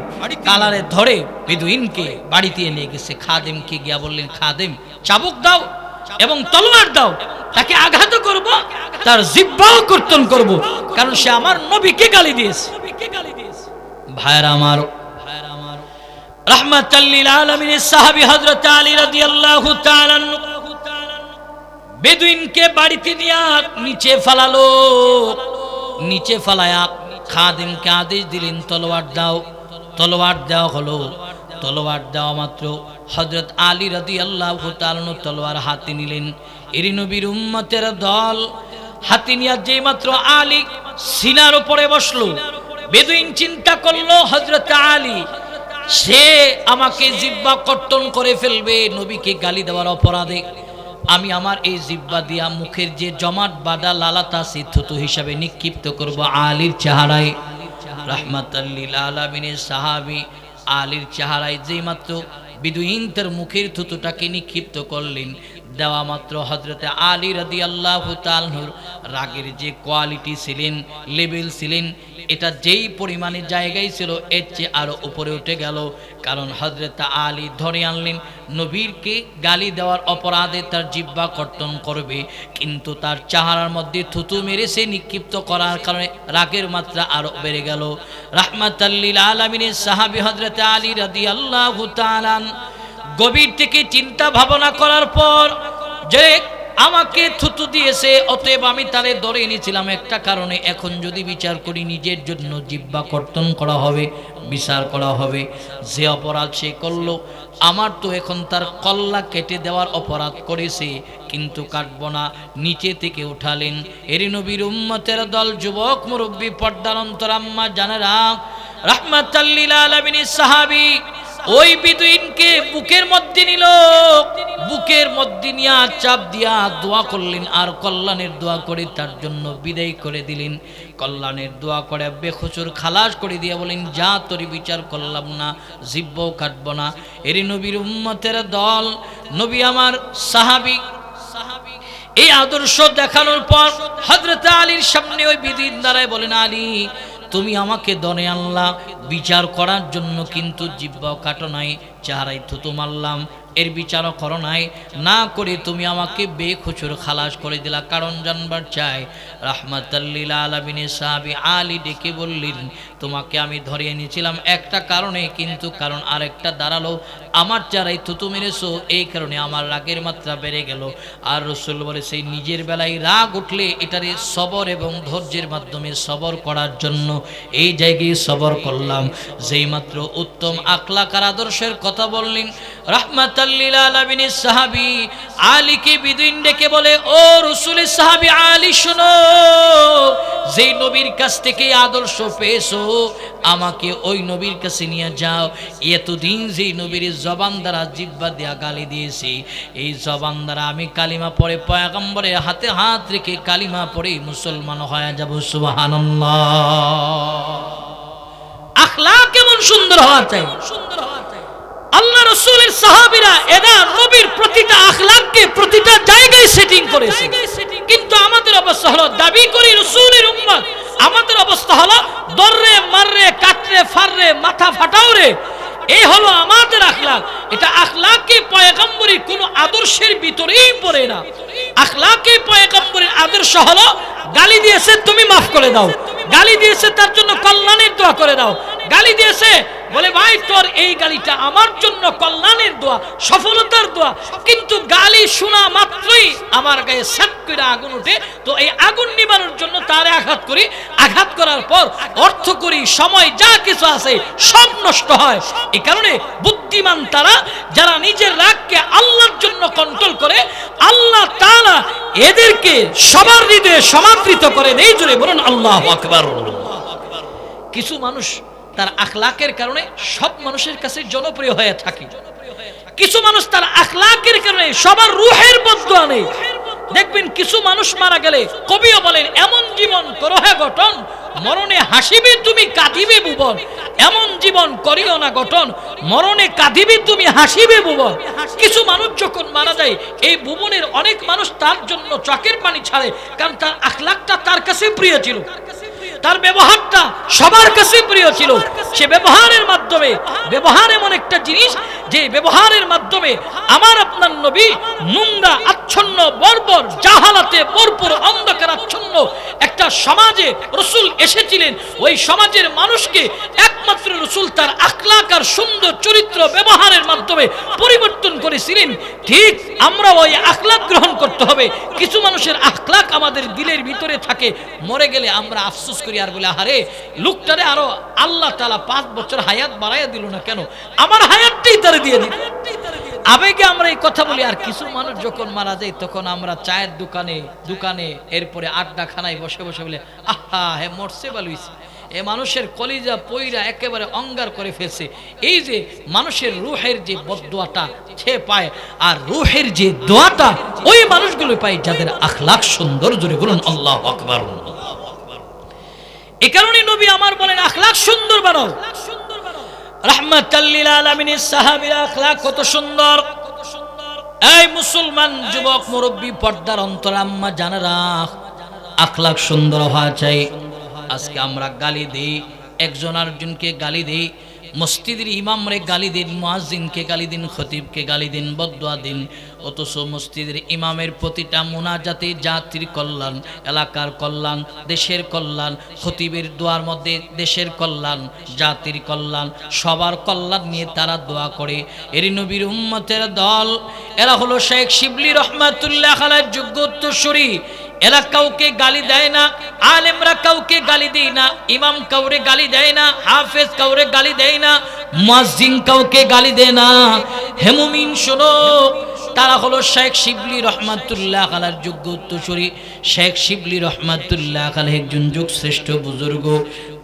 কালারে ধরে বেদুইনকে বাড়িতে নিয়ে গেছে। খাদেমকে গিয়া বললেন, খাদেম চাবুক দাও এবং তলোয়ার দাও, তাকে আঘাত করব, তার জিহ্বাও কর্তন করব, কারণ সে আমার নবীকে গালি দিয়েছে। ভাইরা আমার, রাহমাতাল লিল আলামিনের সাহাবী হযরত আলী রাদিয়াল্লাহু তাআলা বেদুইনকে বাড়িতে নিয়ে নিচে ফালালো। নিচে ফালায়া খাদেমকে আদেশ দিলেন তলোয়ার দাও। তলোয়ার দেওয়া হলো। তলোয়ার দেওয়া মাত্র হযরত আলী রাদিয়াল্লাহু তাআলা তলোয়ার হাতে নিলেন। এরি নবীর উম্মতের দল হাতে নিয়ে যেই মাত্র আলী সিনার উপরে বসলো, বেদুইন চিন্তা করলো হযরত আলী সে আমাকে জিহ্বা কর্তন করে ফেলবে নবীকে গালি দেওয়ার অপরাধে। আমি আমার এই জিহ্বা দিয়া মুখের যে জমাট বাঁধা লালাতা আছে থুতু হিসাবে নিক্ষিপ্ত করব আলীর চেহারায়। রাহমাতাল লিল আলামিনের সাহাবী আলীর চেহারায় যেই মাত্র বিদুইন তার মুখের থুতুটাকে নিক্ষিপ্ত করলেন, দেওয়া মাত্র হযরতে আলী রাদিয়াল্লাহু তাআলার রাগের যে কোয়ালিটি ছিলেন, লেভেল ছিলেন, এটা যেই পরিমাণে জায়গায় ছিল এর চেয়ে আরো উপরে উঠে গেল। কারণ হযরতে আলী ধরে আনলেন নবীরকে গালি দেওয়ার অপরাধে তার জিহ্বা কর্তন করবে, কিন্তু তার চেহারার মধ্যে থুতু মেরেছে নিক্ষিপ্ত করার কারণে রাগের মাত্রা আরো বেড়ে গেল। রাহমাতাল লিল আলামিনের সাহাবী হযরতে আলী রাদিয়াল্লাহু তাআলা গভীর থেকে চিন্তা ভাবনা করার পর যে আমাকে থুতু দিয়েছে, অতএব আমি তারে ধরে এনেছিলাম একটা কারণে, এখন যদি বিচার করি নিজের জন্য জিহ্বা কর্তন করা হবে, বিচার করা হবে। যে অপরাধ সে করলো, আমার তো এখন তার কল্লা কেটে দেওয়ার অপরাধ করেছে, কিন্তু কাটব না। নিচে থেকে উঠালেন। এর নবীর উম্মতের দল, যুবক মুরব্বী, পর্দার অন্তরাম্মা জানেরা, রাহমাতাল লিল আলামিনের সাহাবী ওই বিদুইনকে বুকের মধ্যে নিল, বুকের মধ্যে নিয়ে চাপ দিয়া দোয়া করলেন, আর কল্যাণের দোয়া করে তার জন্য বিদায় করে দিলেন। কল্যাণের দোয়া করে বেখচুর খালাস করে দিয়া বলেন, যা তোর বিচার করলাম না, জিহ্বাও কাটব না। এরই নবীর উম্মতের দল, নবী আমার সাহাবী এই আদর্শ দেখানোর পর হযরত আলীর সামনে ওই বিদুইন দাঁড়ায় বলেন, আলী তুমি আমাকে দনে আনলা বিচার করার জন্য, কিন্তু জিহ্বাও কাটো নাই, চেহারায় থুতু মারলাম, এর বিচারও করো নাই, না করে তুমি আমাকে বেখুচুর খালাস করে দিলা, কারণ জানবার চাই। রাহমাতাল লিল আলামিনের সাহাবী আলী ডেকে বললেন, তোমাকে আমি ধরে এনেছিলাম একটা কারণে, কিন্তু কারণ আরেকটা দাঁড়ালো, আমার চারাই থুতু মেরেছো, এই কারণে আমার রাগের মাত্রা বেড়ে গেল। আর রাসূল বলে সেই নিজের বেলায় রাগ উঠলে এটারে সবর এবং ধৈর্যের মাধ্যমে সবর করার জন্য এই জায়গায় সবর করলাম। যেই মাত্র উত্তম আখলাক আর আদর্শের কথা বললেন, রাহমাতাল লিল আলামিনের সাহাবী আলীকে বিদিন ডেকে বলে, ও রাসূলের সাহাবী আলী শোনো, যেই নবীর কাছ থেকে আদর্শ পেয়েছো আমাকে ওই নবীর কাছে নিয়ে যাও। এতদিন যেই নবীর জবান দ্বারা জিহ্বা দিয়া গালি দিয়েছি, এই জবান দ্বারা আমি কালিমা পড়ে পয়গম্বরের হাতে হাত রেখে কালিমা পড়ে মুসলমান হয়ে যাব। সুবহানাল্লাহ। আখলাক কেমন সুন্দর হওয়া চাই। আল্লাহ রাসূলের সাহাবীরা এরা নবীর প্রতিটা আখলাককে প্রতিটা জায়গায় সেটিং করেছে। কিন্তু আমাদের অবস্থা হলো দাবি করি রাসূলের উম্মত, আমাদের অবস্থা হলো দররে মাররে কাটরে ফাররে মাথা ফাটাও রে। এই হলো আমাদের আখলাক। এটা আখলাকে পয়গম্বরের কোন আদর্শের ভিতরেই পড়ে না। আখলাকে পয়গম্বরের আদর্শ হলো গালি দিয়েছে তুমি মাফ করে দাও, গালি দিয়েছে তার জন্য কল্যাণের দোয়া করে দাও, গালি দিয়েছে বলে ভাই তোর এই গালিটা আমার জন্য কল্যাণের দোয়া, সফলতার দোয়া। কিন্তু গালি শোনা মাত্রই আমার গায়ে সাত করে আগুন ওঠে, তো এই আগুন নিবানোর জন্য তারে আঘাত করি, আঘাত করার পর অর্থ করি, সময় যা কিছু আছে সব নষ্ট হয়। এই কারণে বুদ্ধিমান তারা যারা নিজের রাগকে আল্লাহর জন্য কন্ট্রোল করে, আল্লাহ তাআলা এদেরকে সবার হৃদয়ে সমাদৃত করে দেয়। জোরে বলুন আল্লাহু আকবার। কিছু মানুষ তার আখলাকের কারণে সব মানুষের কাছে জনপ্রিয় হয়ে থাকে, কিছু মানুষ তার আখলাকের কারণে সবার রূহের বদদোয়া নেই। দেখবেন কিছু মানুষ মারা গেলে কবিও বলেন, এমন জীবন করো হে গঠন, মরণে হাসিবে তুমি কাঁদিবে ভুবন। এমন জীবন করিও না গঠন, মরণে কাঁদিবে তুমি হাসিবে ভুবন। কিছু মানুষ যখন মারা যায় এই ভুবনের অনেক মানুষ তার জন্য চোখের পানি ছাড়ে, কারণ তার আখলাকটা তার কাছে প্রিয় ছিল, তার ব্যবহারটা সবার কাছে প্রিয় ছিল। সে ব্যবহারের মাধ্যমে, ব্যবহার এমন একটা জিনিস যে ব্যবহারের মাধ্যমে আমার আপনার নবী নোংরা আচ্ছন্ন বর্বর জাহালাতে ভরপুর অন্ধকার আচ্ছন্ন একটা সমাজে রাসূল এসেছিলেন। ওই সমাজের মানুষকে একমাত্র রাসূল তার আখলাক আর সুন্দর চরিত্র ব্যবহারের মাধ্যমে পরিবর্তন করেছিলেন। ঠিক আমরা ওই আখলাক গ্রহণ করতে হবে। কিছু মানুষের আখলাক আমাদের দিলের ভিতরে থাকে, মরে গেলে আমরা আফসোস করি আর বলে, আরে লোকটারে আরো আল্লাহ তাআলা 5 বছর হায়াত বাড়াইয়া দিল না কেন, আমার হায়াতটাই তারে দিয়ে দিল। আবেগে আমরা এই কথা বলি। আর কিছু মানুষ যখন মারা যায় তখন আমরা চায়ের দোকানে এরপরে আড্ডাখানায় বসে বসে বলে, আহা হে মরছে ভালোইছে, এ মানুষের কলিজা পইরা একেবারে অঙ্গার করে ফেলছে। এই যে মানুষের রূহের যে বদদোয়াটা সে পায়, আর রূহের যে দোয়াটা ওই মানুষগুলো পায় যাদের আখলাক সুন্দর। জোরে বলুন আল্লাহু আকবার। এই কারণে নবী আমার বলেন আখলাক সুন্দর বানাও। রাহমাতাল লিল আলামিনের সাহাবীরা আখলাক কত সুন্দর। এই মুসলমান যুবক মুরব্বী পর্দার অন্তর আম্মা জানেরা, আখলাক সুন্দর হওয়া চাই। আজকে আমরা গালি দেই, একজন আরেকজনকে গালি দেই, মসজিদের ইমামরে গালি দিন, মুয়াজ্জিনকে গালি দিন, খতিবকে গালি দিন, বদদোয়া দিন। অথচ মসজিদের ইমামের প্রতিটা মুনাজাতে জাতির কল্যাণ, এলাকার কল্যাণ, দেশের কল্যাণ, খতিবের দোয়ার মধ্যে দেশের কল্যাণ, জাতির কল্যাণ, সবার কল্যাণ নিয়ে তারা দোয়া করে। এরই নবীর উম্মতের দল, এরা হলো শেখ শিবলি রহমাতুল্লাহ আলাইহির যোগ্য উত্তরসূরি। এরা কাউকে গালি দেয় না, আলেমরা কাউকে গালি দেয় না, ইমাম কাউরে গালি দেয় না, হাফেজ কাউরে গালি দেয় না, মুয়াজ্জিন কাউকে গালি দেয় না। হে মুমিন শোনো, তারা হলো শেখ শিবলি রহমাতুল্লাহ আলাইহির যোগ্য উত্তরসূরি। শেখ শিবলি রহমাতুল্লাহ আলাইহি একজন যুগ শ্রেষ্ঠ বুজুর্গ।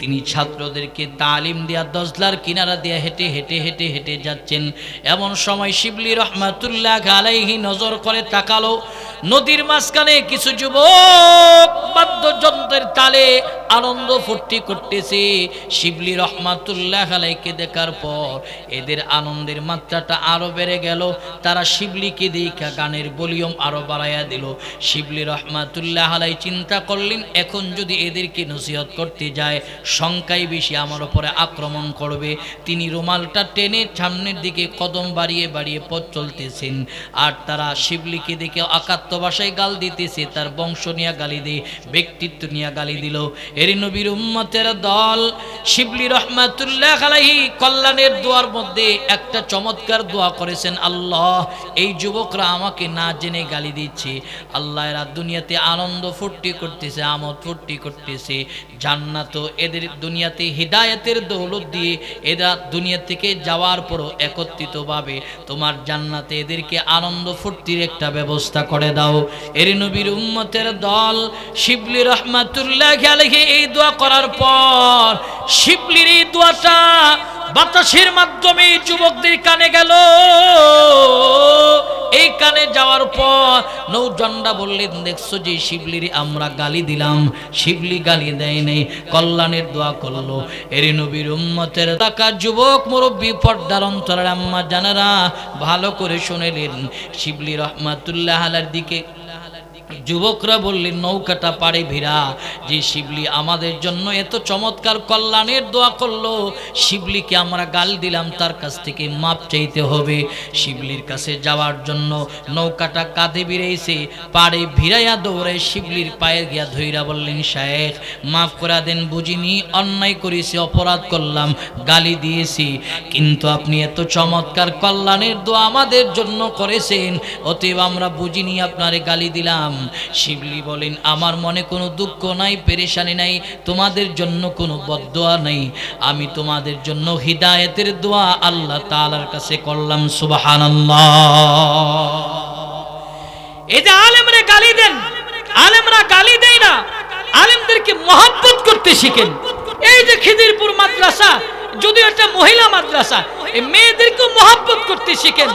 তিনি ছাত্রদেরকে তালিম দেয়া দজলার কিনারা দিয়ে হেঁটে হেঁটে হেঁটে হেঁটে যাচ্ছেন। এমন সময় শিবলি রহমাতুল্লাহ আলাইহি নজর করে তাকালো, নদীর মাঝখানে কিছু যুবক বাদ্যযন্ত্রের তালে আনন্দ ফুর্তি করতেছে। শিবলি রহমাতুল্লাহ আলাইহিকে দেখার পর এদের আনন্দের মাত্রাটা আরো বেড়ে গেল। তারা শিবলিকে দেখা গানের ভলিউম আরো বাড়াইয়া দিল। শিবলি রহমাতুল্লাহ আলাইহি চিন্তা করলেন, এখন যদি এদেরকে নসিহত করতে যায় সংখ্যায় বেশি আমার উপরে আক্রমণ করবে। তিনি রুমালটা টেনে সামনের দিকে কদম বাড়িয়ে বাড়িয়ে পথ চলতেছেন। আর তারা শিবলিকে দেখে অকাত্য ভাষায় গাল দিতেছে, তার বংশ নিয়ে গালি দিয়ে, ব্যক্তিত্ব নিয়ে গালি দিল। এর নবীর উম্মতের দল শিবলি রহমাতুল্লাহ আলাইহি কল্যাণের দোয়ার মধ্যে একটা চমৎকার দোয়া করেছেন, আল্লাহ এই যুবকরা আমাকে না জেনে গালি দিচ্ছে, আল্লাহ এরা দুনিয়াতে আনন্দ ফুর্তি করতেছে, আমোদ ফুর্তি করতেছে, জান্নাত এদের দুনিয়াতে হিদায়াতের দৌলত দিয়ে এরা দুনিয়া থেকে যাওয়ার পরও একত্রিতভাবে তোমার জান্নাতে এদেরকে আনন্দ ফুর্তির একটা ব্যবস্থা করে দাও। এর নবীর উম্মতের দল শিবলি রহমাতুল্লাহ আলাইহি এই দোয়া করার পর শিবলির এই দোয়াটা বাতাসের মাধ্যমে যুবকদের কানে গেল। এই কানে যাওয়ার পর নৌজনরা বললেন, দেখছো যে শিবলির আমরা গালি দিলাম, শিবলি গালি দেয় নাই, কল্যাণের দোয়া করলো। এর নবীর উম্মতের তাকা যুবক মুরব্বী পর্দার অন্তরের আম্মা জানেরা ভালো করে শুনেলেন। শিবলি রহমাতুল্লাহ আলাইহির দিকে যুবকরা বললেন, নৌকাটা পাড়ে ভিড়া, যে শিবলি আমাদের জন্য এত চমৎকার কল্যাণের দোয়া করলো, শিবলিকে আমরা গাল দিলাম, তার কাছ থেকে মাপ চাইতে হবে। শিবলির কাছে যাওয়ার জন্য নৌকাটা কাঁধে ভিড়াইছে, পাড়ে ভিড়াইয়া দৌড়ে শিবলির পায়ে গিয়া ধইরা বললেন, শায়েখ মাফ করে দেন, বুঝিনি, অন্যায় করেছি, অপরাধ করলাম, গালি দিয়েছি, কিন্তু আপনি এত চমৎকার কল্যাণের দোয়া আমাদের জন্য করেছেন, অতএব আমরা বুঝিনি, আপনারে গালি দিলাম। শিবলি বলেন, আমার মনে কোনো দুঃখ নাই, পেরেশানি নাই, তোমাদের জন্য কোনো বদদোয়া নাই, আমি তোমাদের জন্য হিদায়াতের দোয়া আল্লাহ তাআলার কাছে করলাম। সুবহানাল্লাহ। এই যে আলেমরা গালি দেন, আলেমরা গালি দেয় না, আলেমদেরকে মহব্বত করতে শিখেন। এই যে খিদিরপুর মাদ্রাসা, যদিও একটা মহিলা মাদ্রাসা, এই মেয়েদেরকে মহব্বত করতে শিখেন।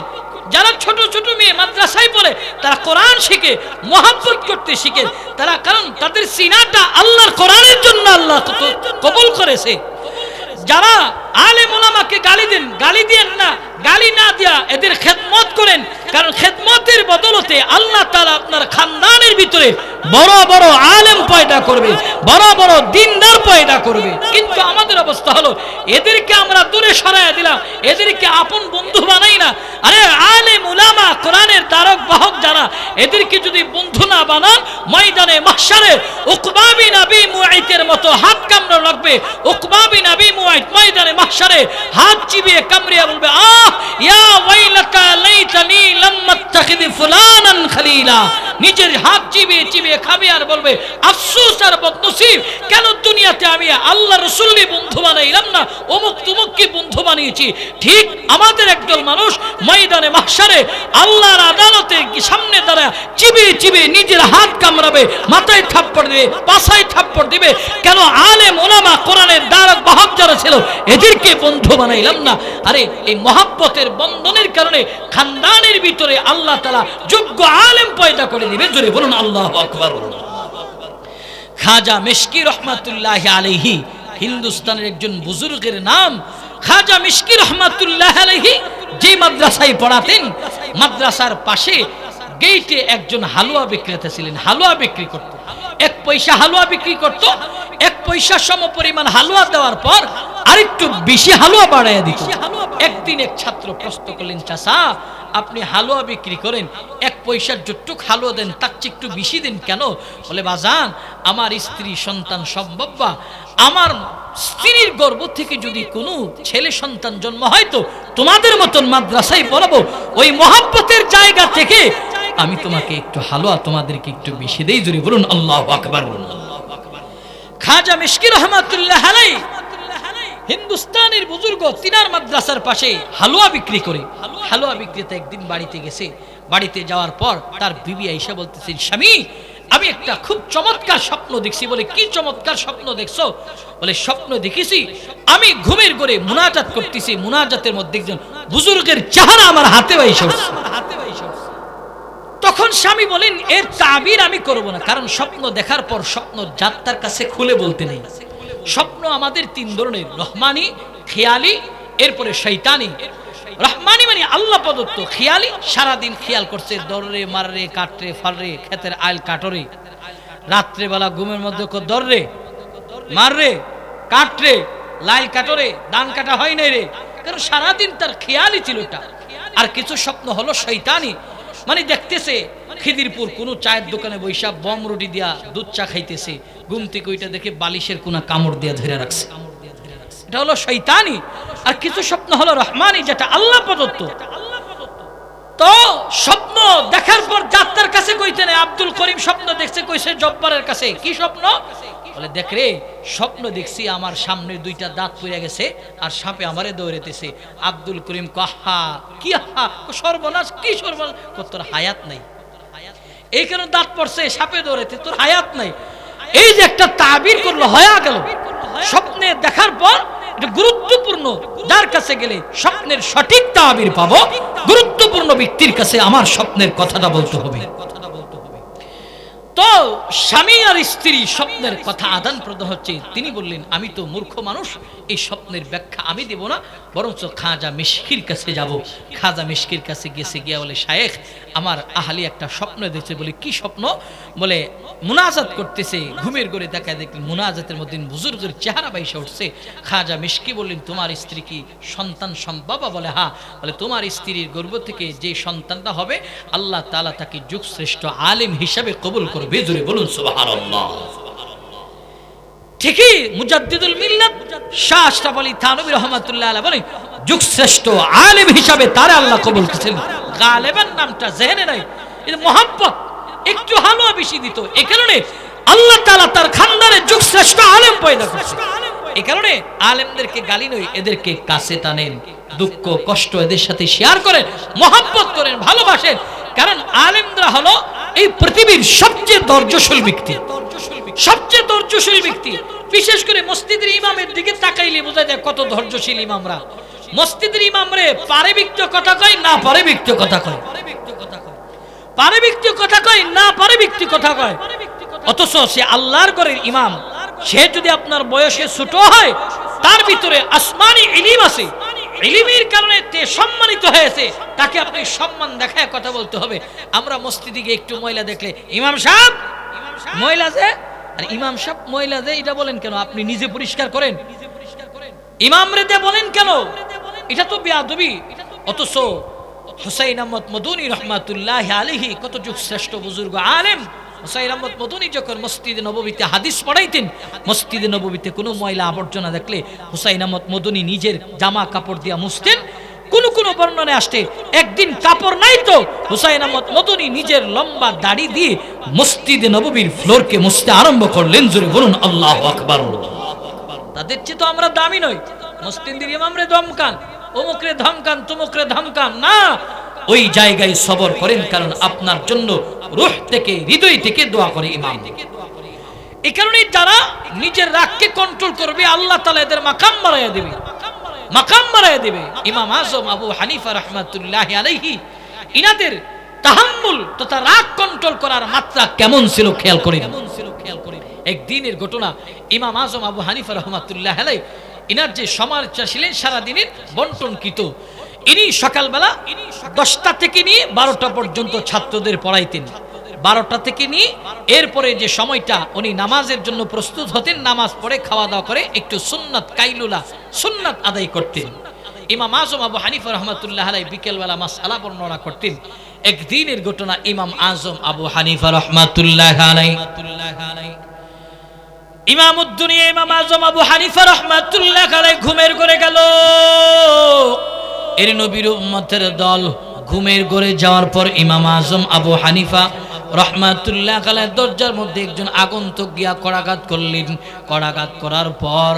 যারা ছোট ছোট মেয়ে মাদ্রাসায় পড়ে তারা কোরআন শিখে, মহব্বত করতে শিখে তারা, কারণ তাদের সিনাটা আল্লাহর কোরআনের জন্য আল্লাহ কবুল করেছে। যারা আলেম ওলামাকে গালি দেন, গালি দেন না, গালি না দিয়া এদের খেদমত করেন, কারণ খেদমতের বদলতে আল্লাহ তাআলা আপনার খানদানের ভিতরে বড় বড় আলেম পয়দা করবে, বড় বড় দ্বীনদার পয়দা করবে। কিন্তু আমাদের অবস্থা হলো এদেরকে আমরা দূরে সরাইয়া দিলাম, এদেরকে আপন বন্ধু বানাই না। আরে আলেম উলামা কোরআনের দ্বারক বাহক যারা, এদেরকে যদি বন্ধু না বানান, ময়দানে মাহশারে উকবা বিন আবি মুআইতের মতো হাত কামড়ে লাগবে। উকবা বিন আবি মুআইত ময়দানে মাহশারে হাত চিবিয়ে কামড়িয়ে বলবে, আহ ইয়া ওয়াইলাকা লাইতানি লাম আত্তাখিদ ফুলানান খলিলা। নিজের হাত চিবিয়ে চিবিয়ে খাবে আর বলবে, আফসোস আর বদনসিব, কেন দুনিয়াতে আমি আল্লাহ রাসূলকে বন্ধু বানাইলাম না, অমুক তুমুককে বন্ধু বানিয়েছি। ঠিক আমাদের একদল মানুষ ময়দানে মাহশারে আল্লাহর আদালতে সামনে দাঁড়ায় চিবিয়ে চিবিয়ে নিজের হাত কামড়াবে, মাথায় থাপ্পড় দিবে, পাছায় থাপ্পড় দিবে, কেন আলেম ওলামা কোরআনের দ্বারক বাহক যারা ছিল এদেরকে বন্ধু বানাইলাম না। আরে এই মহব্বতের বন্ধনের কারণে খানদানের ভিতরে আল্লাহ তাআলা যোগ্য আলেম পয়দা করে দিবে। জোরে বলুন আল্লাহু আকবার। খাজা মিশকি রহমাতুল্লাহ আলাইহি, হিন্দুস্তানের একজন বুজুর্গের নাম খাজা মিশকি রহমাতুল্লাহ আলাইহি, যে মাদ্রাসায় পড়াতেন, মাদ্রাসার পাশে গেইটে একজন হালুয়া বিক্রেতা ছিলেন, হালুয়া বিক্রি করত, 1 পয়সা হালুয়া বিক্রি করত। 1 পয়সা সম পরিমাণ হালুয়া দেওয়ার পর আরেকটু বেশি হালুয়া বাড়াইয়া দিত। একদিন এক ছাত্র প্রশ্ন করলেন, চাচা আপনি হালুয়া বিক্রি করেন, 1 পয়সার যতটুক হালুয়া দেন তার চেয়ে একটু বেশি দেন কেন? বলে, বাজান আমার স্ত্রী সন্তান সম্ভবা, আমার স্ত্রীর গর্ভ থেকে যদি কোনো ছেলে সন্তান জন্ম হয় তো তোমাদের মতন মাদ্রাসায় পড়াবো, ওই মহব্বতের জায়গা থেকে আমি তোমাকে একটু হালুয়া তোমাদেরকে একটু বেশি দেই। জোরে বলুন আল্লাহু আকবার। খাজা মিশকি রহমাতুল্লাহ আলাইহি হিন্দুস্তানের বুজুর্গ, তিনার মাদ্রাসার পাশে হালুয়া বিক্রি করে। হালুয়া বিক্রেতা একদিন বাড়িতে গেছে, বাড়িতে যাওয়ার পর তার বিবি আয়েশা বলতেছেন, স্বামী আমি একটা খুব চমৎকার স্বপ্ন দেখছি। বলে, কি চমৎকার স্বপ্ন দেখছো? বলে, স্বপ্ন দেখেছি আমি ঘুমের ঘরে মুনাজাত করতেছি, মুনাজাতের মধ্যে একজন বুজুর্গের চেহারা আমার হাতে বাইসা উঠছে। তখন স্বামী বলেন, এর তাবির আমি করব না, কারণ স্বপ্ন দেখার পর স্বপ্ন জাত্তার কাছে খুলে বলতে নেই। স্বপ্ন আমাদের 3 ধরনের, রহমানি, খেয়ালি, এরপরে শয়তানি। রহমানি মানে আল্লাহ প্রদত্ত, খেয়ালি সারাদিন খেয়াল করছে, দররে মাররে কাটরে ফালরে ক্ষেতের আইল কাটরে, রাত্রে বেলা ঘুমের মধ্যে দররে মাররে কাটরে লাইল কাটরে, ধান কাটা হয় নাই রে, কারণ সারাদিন তার খেয়ালই ছিল এটা। আর কিছু স্বপ্ন হলো শয়তানি, মানে দেখতেছে খিদিরপুর কোনো চায়ের দোকানে বৈশা বম রুটি দিয়া দুধ চা খাইতেছে, ঘুম থেকে ওইটা দেখে বালিশের কোনা কামড় দিয়া ধরে রাখছে। এটা হলো শয়তানি। আর কিছু স্বপ্ন হলো রহমানি, যেটা আল্লাহ প্রদত্ত। তো স্বপ্ন দেখার পর যাত্রার কাছে কইতে নেই, আব্দুল করিম স্বপ্ন দেখছে, কইছে জব্বারের কাছে, কি স্বপ্ন? বলে দেখ রে, স্বপ্ন দেখছি আমার সামনে দুইটা দাঁত পড়ে গেছে আর সাপে আমারে দৌড়াইতেছে। আব্দুল করিম কাহা কি হা, সর্বনাশ, কি সর্বনাশ, তোর হায়াত নাই, এই কারণে দাঁত পড়ছে, সাপে দৌড়াইতে, তোর হায়াত নাই। এই যে একটা তাবির করলো, হয়ে গেল। স্বপ্নে দেখার পর এটা গুরুত্বপূর্ণ, যার কাছে গেলে স্বপ্নের সঠিক তাবির পাবো, গুরুত্বপূর্ণ ব্যক্তির কাছে আমার স্বপ্নের কথাটা বলতে হবে। তো স্বামী আর স্ত্রী স্বপ্নের কথা আদান প্রদান হচ্ছে। তিনি বললেন, আমি তো মূর্খ মানুষ, এই স্বপ্নের ব্যাখ্যা আমি দেব না, বরঞ্চ খাজা মিশকির কাছে যাব। খাজা মিশকির কাছে গিয়া বলে, শায়েখ আমার আহালি একটা স্বপ্ন দেখছে। বলে কি স্বপ্ন? বলে মুনাজাত করতেছে, ঘুমের ঘরে দেখা দেখলেন মুনাজাতের মধ্যে বুজুর্গের চেহারা বাইসে উঠছে। খাজা মিশকি বললেন, তোমার স্ত্রী কি সন্তান সম্ভব? বলে হ্যাঁ। বলে তোমার স্ত্রীর গর্ভ থেকে যে সন্তানটা হবে আল্লাহ তাআলা তাকে যুগশ্রেষ্ঠ আলেম হিসাবে কবুল করবে। জোরে বলুন সুবহানাল্লাহ। ঠিকই মুজাদ্দিদুল মিল্লাত শাহ আশরাফ আলী থানভী রাহমাতুল্লাহ আলাইহি বলেন, যুগশ্রেষ্ঠ আলেম হিসাবে তারা আল্লাহ কবুল করেছেন। গালেবান নামটা জেহেনে নাই, এটা মোহাব্বত একটু হালুয়া বেশি দিত, এই কারণে আল্লাহ তাআলা তার খানদানে যুগশ্রেষ্ঠ আলেম পয়দা করেছেন। এই কারণে আলেমদেরকে গালি নয়, এদেরকে কাছে টানেন, দুঃখ কষ্ট এদের সাথে শেয়ার করেন, মোহাব্বত করেন, ভালোবাসেন। কারণ আলেমরা হলো এই পৃথিবীর সবচেয়ে ধৈর্যশীল ব্যক্তি, সবচেয়ে ধৈর্যশীল ব্যক্তি। বিশেষ করে মসজিদের ইমামের দিকে তাকাইলে বোঝা যায় কত ধৈর্যশীল ইমামরা। মসজিদের ইমামরে পারে ব্যক্তি কথা কয়, না পারে ব্যক্তি কথা কয়, পারে ব্যক্তি কথা কয়, না পারে ব্যক্তি কথা কয়। অথচ সে আল্লাহর ঘরের ইমাম, সে যদি আপনার বয়সে ছোট হয়, তার ভিতরে আসমানি ইলম আছে, ইলমের কারণে তে সম্মানিত হয়েছে, তাকে আপনি সম্মান দেখায় কথা বলতে হবে। আমরা মসজিদে গিয়ে একটু ময়লা দেখলে, ইমাম সাহেব ময়লা যে, আর ইমাম সাহেব ময়লা যে এটা বলেন কেন? আপনি নিজে পরিষ্কার করেন, ইমাম রেতে বলেন কেন? এটা তো বেয়াদবি। অথচ হুসাইন আহমদ মদনী রহমাতুল্লাহ আলাইহি কত যুগ শ্রেষ্ঠ বুজুর্গ আলেম, হুসাইন আহমদ মদনী যখন মসজিদে নববীতে হাদিস পড়াইতেন, মসজিদে নববীতে কোনো ময়লা আবর্জনা দেখলে হুসাইন আহমদ মদনী নিজের জামা কাপড় দিয়া মুছতেন। কোন কোন বর্ণনায় আসছে একদিন কাপড় নাই তো হুসাইন আহমদ মদনী নিজের লম্বা দাড়ি দিয়ে মসজিদে নববীর ফ্লোরকে মুছতে আরম্ভ করলেন। জোরে বলুন আল্লাহু আকবার। তাদের চেয়ে তো আমরা দামি নই। মসজিদের ইমামরে ধমকান, অমুকরে ধমকান, তমুকরে ধমকান না, ওই জায়গায় সবর করেন, কারণ আপনার জন্য রূহ থেকে, হৃদয় থেকে দোয়া করে ইমাম। এই কারণে যারা নিজের রাগকে কন্ট্রোল করবে, আল্লাহ তাআলা এদের মাকাম বাড়াইয়া দিবে, মাকাম বাড়াইয়া দিবে। ইমাম আযম আবু হানিফা রাহমাতুল্লাহি আলাইহি, ইনাদের তাহাম্মুল তথা রাগ কন্ট্রোল করার মাত্রা কেমন ছিল খেয়াল করেন। একদিনের ঘটনা, ইমাম আযম আবু হানিফা রাহমাতুল্লাহি আলাইহি ইনার যে সমালোচনা ছিলেন সারাদিনের বন্টনকৃত, ইনি সকালবেলা 10টা থেকে নিয়ে 12টা পর্যন্ত ছাত্রদের পড়াইতেন। 12টা থেকে নিয়ে এরপরে যে সময়টা উনি নামাজের জন্য প্রস্তুত হতেন, নামাজ পড়ে খাওয়া দাওয়া করে একটু সুন্নাত কাইলুলা সুন্নাত আদায় করতেন। ইমাম আযম আবু হানিফা রাহমাতুল্লাহি আলাইহি বিকেলবেলা মাসআলা বর্ণনা করতেন। একদিনের ঘটনা, ইমাম আযম আবু হানিফা রাহমাতুল্লাহি আলাইহি, ইমামুদ্দুনিয়া ইমাম আযম আবু হানিফা রাহমাতুল্লাহি আলাইহি ঘুমের ঘরে গেল। এর নবীর উম্মতের দল ঘুমের ঘরে যাওয়ার পর ইমাম আযম আবু হানিফা রাহমাতুল্লাহি আলাইহি দরজার মধ্যে একজন আগন্তুক গিয়া করাঘাত করলেন। করাঘাত করার পর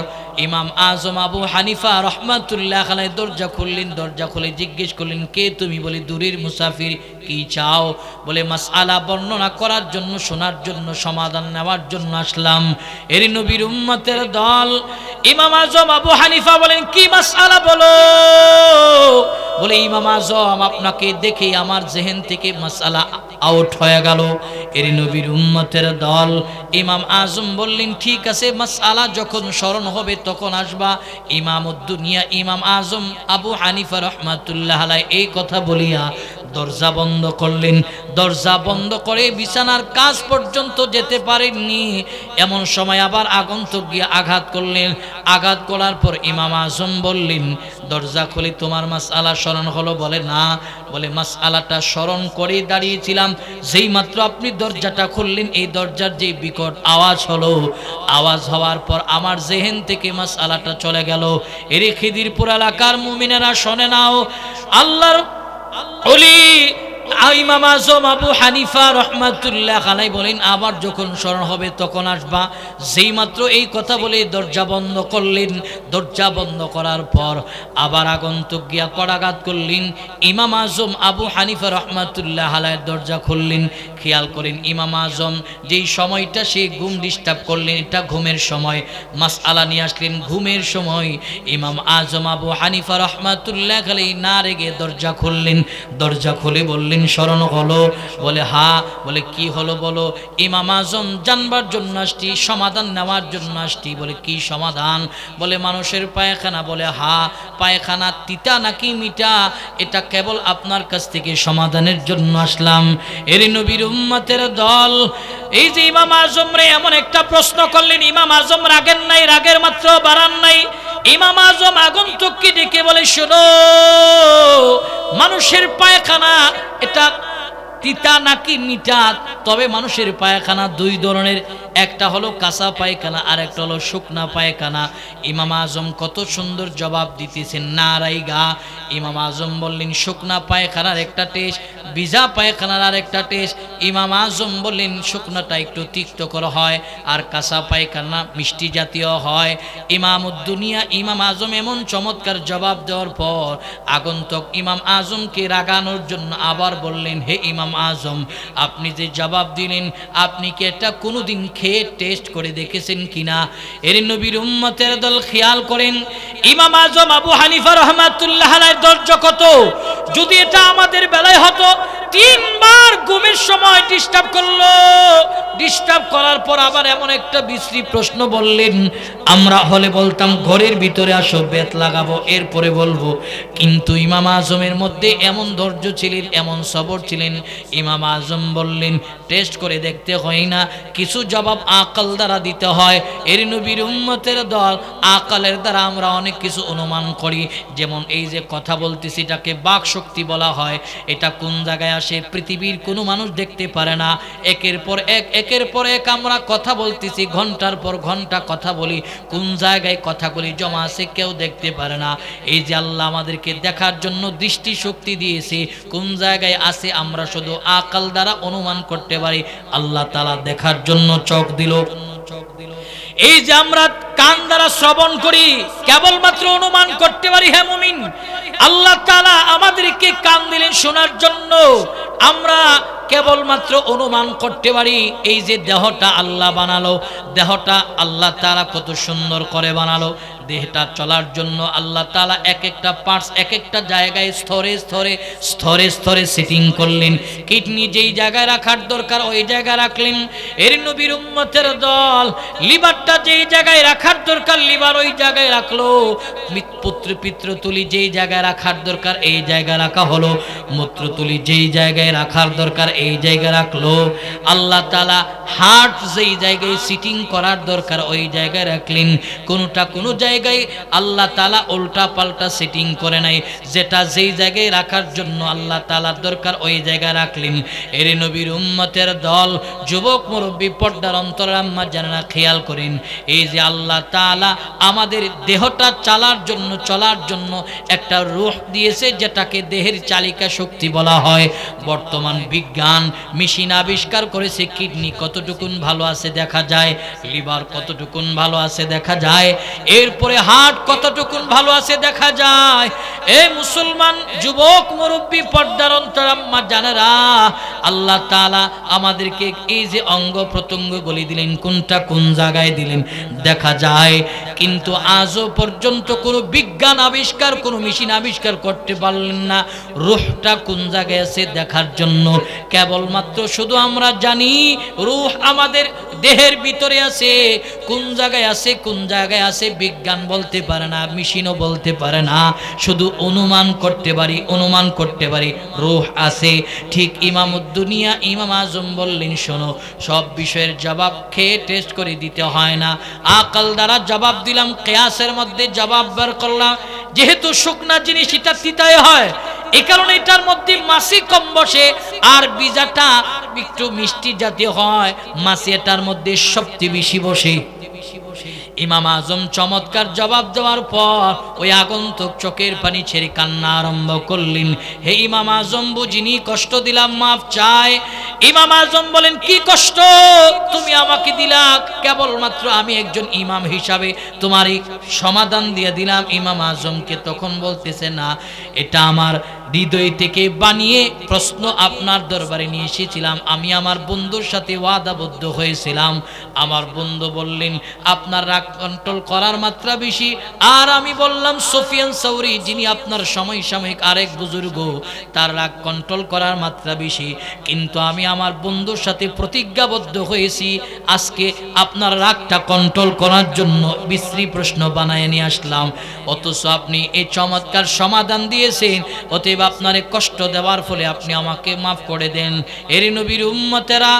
ইমাম আযম আবু হানিফা রাহমাতুল্লাহি আলাইহি দরজা খুললেন। দরজা খুলে জিজ্ঞেস করলেন, কে তুমি? বলে দূরের মুসাফির। কি চাও? বলে মাসআলা বর্ণনা করার জন্য, শোনার জন্য, সমাধান নেওয়ার জন্য আসলাম। এর নবীর উম্মতের দল ইমাম আযম আবু হানিফা বলেন, কি মাসআলা বলো? বলে ইমাম আযম আপনাকে দেখে আমার জেহেন থেকে মাসআলা আউট হয়ে গেল। এর নবীর উম্মতের দল ইমাম আযম বললেন, ঠিক আছে, মাসআলা যখন স্মরণ হবে তখন আসবা। ইমামুদ্দুনিয়া ইমাম আযম আবু হানিফা রাহমাতুল্লাহি আলাইহি এই কথা বলিয়া দরজা বন্ধ করলেন। দরজা বন্ধ করে বিছানার কাজ পর্যন্ত যেতে পারেননি, এমন সময় আবার আগন্তুক গিয়ে আঘাত করলেন। আঘাত করার পর ইমাম আজম বললেন, দরজা খুলে তোমার মাসআলা স্মরণ হলো? বলে না। বলে মাসআলাটা স্মরণ করে দাঁড়িয়েছিলাম, যেই মাত্র আপনি দরজাটা খুললেন এই দরজার যে বিকট আওয়াজ হলো, আওয়াজ হওয়ার পর আমার জেহেন থেকে মাসআলাটা চলে গেল। এর খিদিরপুর এলাকার মুমিনেরা শোনে নাও, আল্লাহর ওলি ইমাম আজম আবু হানিফা রহমাতুল্লাহ আলাইহি বলেন, আবার যখন স্মরণ হবে তখন আসবা। যেই মাত্র এই কথা বলে দরজা বন্ধ করলেন। দরজা বন্ধ করার পর আবার আগন্তুক গিয়া কড়াঘাত করলেন। ইমাম আজম আবু হানিফা রহমাতুল্লাহ আলাইহি দরজা খুললেন। খেয়াল করেন ইমাম আজম যেই সময়টা সে ঘুম ডিস্টার্ব করলেন, এটা ঘুমের সময়, মাসআলা নিয়ে আসলেন ঘুমের সময়। ইমাম আজম আবু হানিফা রহমাতুল্লাহ আলাইহি না রেগে দরজা খুললেন। দরজা খুলে বললেন, স্মরণ হলো? বলে হ্যাঁ। বলে কি হলো বলো? ইমাম আজম জানবার জন্য আসছি, সমাধান নেওয়ার জন্য আসছি। বলে কি সমাধান? বলে মানুষের পায়খানা। বলে হ্যাঁ। পায়খানা তিতা নাকি মিঠা, এটা কেবল আপনার কাছ থেকে সমাধানের জন্য আসলাম। এর নবীর উম্মতের দল এই যে ইমাম আজম রে এমন একটা প্রশ্ন করলেন, ইমাম আজম রাগের নাই, রাগের মাত্র বাড়ান নাই। ইমাম আজম আগন্তুককে ডেকে বলে, শোনো, মানুষের পায়খানা এটা তিতা নাকি মিঠা? তবে মানুষের পায়খানা দুই ধরনের, একটা হলো কাঁচা পায়খানা আর একটা হলো শুকনা পায়খানা। ইমাম আজম কত সুন্দর জবাব দিতেছেন, নারাইগা। ইমাম আজম বললেন, শুকনা পায়খানার একটা টেস্ট, ভিজা পায়খানার আর একটা টেস্ট। ইমাম আজম বললেন, শুকনাটা একটু তিক্তকর হয় আর কাঁচা পায়খানা মিষ্টি জাতীয় হয়। ইমামুদ্দুনিয়া ইমাম আজম এমন চমৎকার জবাব দেওয়ার পর আগন্তুক ইমাম আজমকে রাগানোর জন্য আবার বললেন, হে ইমাম আজম, আপনি যে জবাব দিলেন, আপনি কি এটা কোনোদিন খেয়ে টেস্ট করে দেখেছেন কিনা? এর নবীর উম্মতের দল খেয়াল করেন, ইমাম আজম আবু হানিফা রহমাতুল্লাহ আলাইহির দরজা কত! যদি এটা আমাদের বেলায় হতো, 3 বার ঘুমের সময় ডিস্টার্ব করলো। ডিস্টার্ব করার পর আবার এমন একটা বিশ্রী প্রশ্ন বললেন, আমরা হলে বলতাম ঘরের ভিতরে আসো, বেত লাগাবো, এরপরে বলবো। কিন্তু ইমাম আজমের মধ্যে এমন ধৈর্য ছিলেন, এমন সবর ছিলেন। ইমাম আজম বললেন, টেস্ট করে দেখতে হয় না, কিছু জবাব আকল দ্বারা দিতে হয়। এর নবীর উম্মতের দল আকলের দ্বারা আমরা অনেক কিছু অনুমান করি। যেমন এই যে কথা বলতেছি, এটাকে বাক শক্তি বলা হয়। এটা কোন জায়গায় আসে পৃথিবীর কোনো মানুষ দেখতে পারে না। একের পর এক আমরা কথা বলতেছি, ঘন্টার পর ঘন্টা কথা বলি, কোন জায়গায় কথাগুলি জমা আছে কেউ দেখতে পারে না। এই যে আল্লাহ আমাদেরকে দেখার জন্য দৃষ্টি শক্তি দিয়েছে, কোন জায়গায় আছে আমরা শুধু আকল দ্বারা অনুমান করতে পারি। আল্লাহ তাআলা দেখার জন্য চোখ দিল। এই যে আমরা কান দ্বারা শ্রবণ করি, কেবলমাত্র অনুমান করতে পারি। হে মুমিন, আল্লাহ তাআলা আমাদেরকে কান দিলেন শোনার জন্য, আমরা কেবলমাত্র অনুমান করতে পারি। এই যে দেহটা আল্লাহ বানালো, দেহটা আল্লাহ তাআলা কত সুন্দর করে বানালো। দেহটা চলার জন্য আল্লাহ তাআলা এক একটা পার্টস এক একটা জায়গায় স্তরে স্তরে সেটিং করলেন। কিডনি যেই জায়গায় রাখার দরকার ওই জায়গায় রাখলেন। এর নবীর উম্মতের দল লিভারটা যেই জায়গায় রাখার দরকার লিভার ওই জায়গায় রাখলো। পিত্রতুলি যেই জায়গায় রাখার দরকার এই জায়গায় রাখা হলো। মূত্রতুলি যেই জায়গায় রাখার দরকার এই জায়গায় রাখলো। আল্লাহ তাআলা হার্ট যেই জায়গায় সিটিং করার দরকার ওই জায়গায় রাখলেন। কোনো জায়গায় আল্লাহ তাআলা উল্টা পাল্টা সেটিং করে নাই, যেটা যেই জায়গায় রাখার জন্য আল্লাহ তাআলার দরকার ওই জায়গায় রাখলেন। এর নবীর উম্মতের দল, যুবক মুরব্বী, পর্দার অন্তরের আম্মা জানেনা, খেয়াল করেন, এই যে আল্লাহ তাআলা আমাদের দেহটা চলার জন্য একটা রূহ দিয়েছে, যেটাকে দেহের চালিকা শক্তি বলা হয়। বর্তমান বিজ্ঞান মেশিন আবিষ্কার করেছে, কিডনি কতটুকুন ভালো আছে দেখা যায়, লিভার কতটুকুন ভালো আছে দেখা যায়, এরপরে হার্ট কতটুকুন ভালো আছে দেখা যায়। এই মুসলমান যুবক মুরব্বী, পর্দার অন্তর আম্মা জানেরা, আল্লাহ তাআলা আমাদেরকে এই যে অঙ্গ প্রত্যঙ্গগুলি দিলেন, কোনটা কোন জায়গায় দিলেন দেখা যায়, কিন্তু আজও পর্যন্ত কোনো বিজ্ঞান আবিষ্কার, কোনো মেশিন আবিষ্কার করতে পারলেন না রূহটা কোন জায়গায় আছে দেখার জন্য। কেবলমাত্র শুধু আমরা জানি রূহ আমাদের দেহের ভিতরে আছে, কোন জায়গায় আছে কোন জায়গায় আছে বিজ্ঞান বলতে পারে না, মেশিনও বলতে পারে না, শুধু অনুমান করতে পারি রূহ আছে। ঠিক ইমামুদ্দুনিয়া ইমাম আজম বললেন, শোনো, সব বিষয়ের জবাব খেয়ে টেস্ট করে দিতে হয় না, আকল দ্বারা জবাব দিলাম, কিয়াসের মধ্যে জবাব বের করলাম। যেহেতু শুকনা জিনিস এটা তিতায় হয়, এই কারণে এটার মধ্যে মাছি কম বসে, আর বীজাটা একটু মিষ্টি জাতীয় হয়, মাছি এটার মধ্যে সবচেয়ে বেশি বসে। ইমাম আজম চমৎকার জবাব দেওয়ার পর ওই আগন্তুক চোখের পানি ছেড়ে কান্না আরম্ভ করলেন। হে ইমাম আজম, বুঝিনি, কষ্ট দিলাম, মাফ চাই। ইমাম আজম বলেন, কি কষ্ট তুমি আমাকে দিলা? কেবলমাত্র আমি একজন ইমাম হিসাবে তোমারই সমাধান দিয়ে দিলাম। ইমাম আজমকে তখন বলতেছে, না, এটা আমার হৃদয় থেকে বানিয়ে প্রশ্ন আপনার দরবারে নিয়ে এসেছিলাম। আমি আমার বন্ধুর সাথে ওয়াদাবদ্ধ হয়েছিলাম। আমার বন্ধু বললেন আপনার রাগ কন্ট্রোল করার মাত্রা বেশি, আর আমি বললাম সুফিয়ান সাউরি, যিনি আপনার সমসাময়িক আরেক বুজুর্গ, তার রাগ কন্ট্রোল করার মাত্রা বেশি। কিন্তু আমি আমার বন্ধুর সাথে প্রতিজ্ঞাবদ্ধ হয়েছি, আজকে আপনার রাগটা কন্ট্রোল করার জন্য বিশ্রী প্রশ্ন বানায় নিয়ে আসলাম, অথচ আপনি এই চমৎকার সমাধান দিয়েছেন। অতএব আপনারে কষ্ট দেওয়ার ফলে আপনি আমাকে মাফ করে দেন। এর নবীর উম্মতেরা,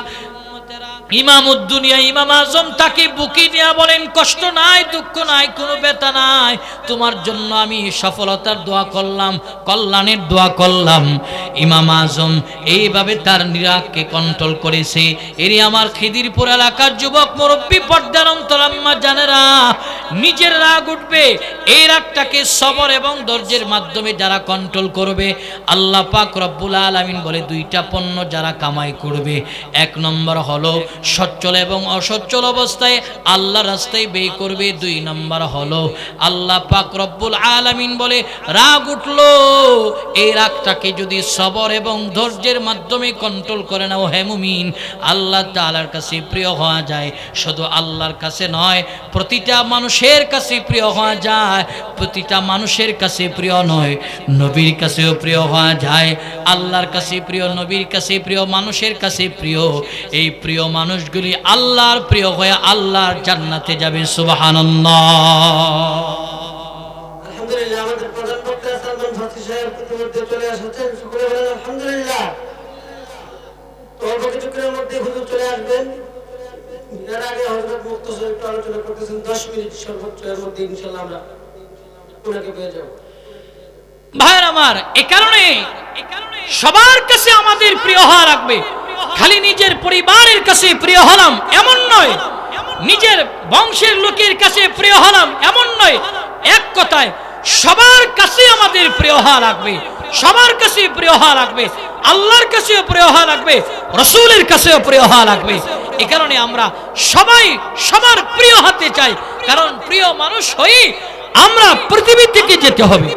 ইমামুদ্দুনিয়া ইমাম আজম তাকে বুকে নিয়ে বলেন, কষ্ট নাই, দুঃখ নাই, কোনো ব্যথা নাই, তোমার জন্য আমি সফলতার দোয়া করলাম, কল্যাণের দোয়া করলাম। ইমাম আজম এইভাবে তার নিরাগকে কন্ট্রোল করেছে। এরই আমার খিদিরপুর এলাকার যুবক মুরব্বী, পর্দার অন্তরাম্মা জানেরা, নিজের রাগ উঠবে, এই রাগটাকে সবর এবং ধৈর্যের মাধ্যমে যারা কন্ট্রোল করবে, আল্লাহ পাক রব্বুল আলামিন বলে দুইটা পণ্য যারা কামাই করবে, এক নম্বর হলো সচ্ছল এবং অসচ্ছল অবস্থায় আল্লাহর রাস্তায় ব্যয় করবে, দুই নম্বর হলো আল্লাহ পাক রব্বুল আলামিন বলে রাগ উঠলো, এই রাগটাকে যদি সবর এবং ধৈর্যের মাধ্যমে কন্ট্রোল করে নাও হে মুমিন, আল্লাহ তাআলার কাছে প্রিয় হওয়া যায়। শুধু আল্লাহর কাছে নয়, প্রতিটা মানুষের কাছে প্রিয় হওয়া যায়। প্রতিটা মানুষের কাছে প্রিয় নয়, নবীর কাছেও প্রিয় হওয়া যায়। আল্লাহর কাছে প্রিয়, নবীর কাছে প্রিয়, মানুষের কাছে প্রিয়। এই প্রিয় মানুষগুলি আল্লাহর প্রিয় হয়ে আল্লাহর জান্নাতে যাবে। সুবহানাল্লাহ। আলহামদুলিল্লাহ, আমাদের প্রধান বক্তা সালমান ফারসি সাহেব ইতিমধ্যে চলে আসছেন, সকলে বলেন আলহামদুলিল্লাহ। তো অল্প কিছুক্ষণের মধ্যে হুজুর চলে আসবেন। এর আগে হযরত মুক্তাসর একটু আলোচনা করতেছেন, 10 মিনিট সর্বোচ্চ, এর মধ্যে ইনশাআল্লাহ আমরা ওনাকে পেয়ে যাব। ভাইয়ের আমার, এই কারণে সবার কাছে আমাদের প্রিয় হওয়া রাখবে। খালি নিজের পরিবারের কাছে প্রিয় হলাম এমন নয়, নিজের বংশের লোকের কাছে প্রিয় হলাম এমন নয়। এক কথায় সবার কাছে আমাদের প্রিয় হওয়া রাখবে, সবার কাছে প্রিয় হওয়া রাখবে, আল্লাহর কাছেও প্রিয় হওয়া রাখবে, রাসূলের কাছেও প্রিয় হওয়া রাখবে। এই কারণে আমরা সবাই সবার প্রিয় হতে চাই, কারণ প্রিয় মানুষ হই আমরা পৃথিবী থেকে যেতে হবে,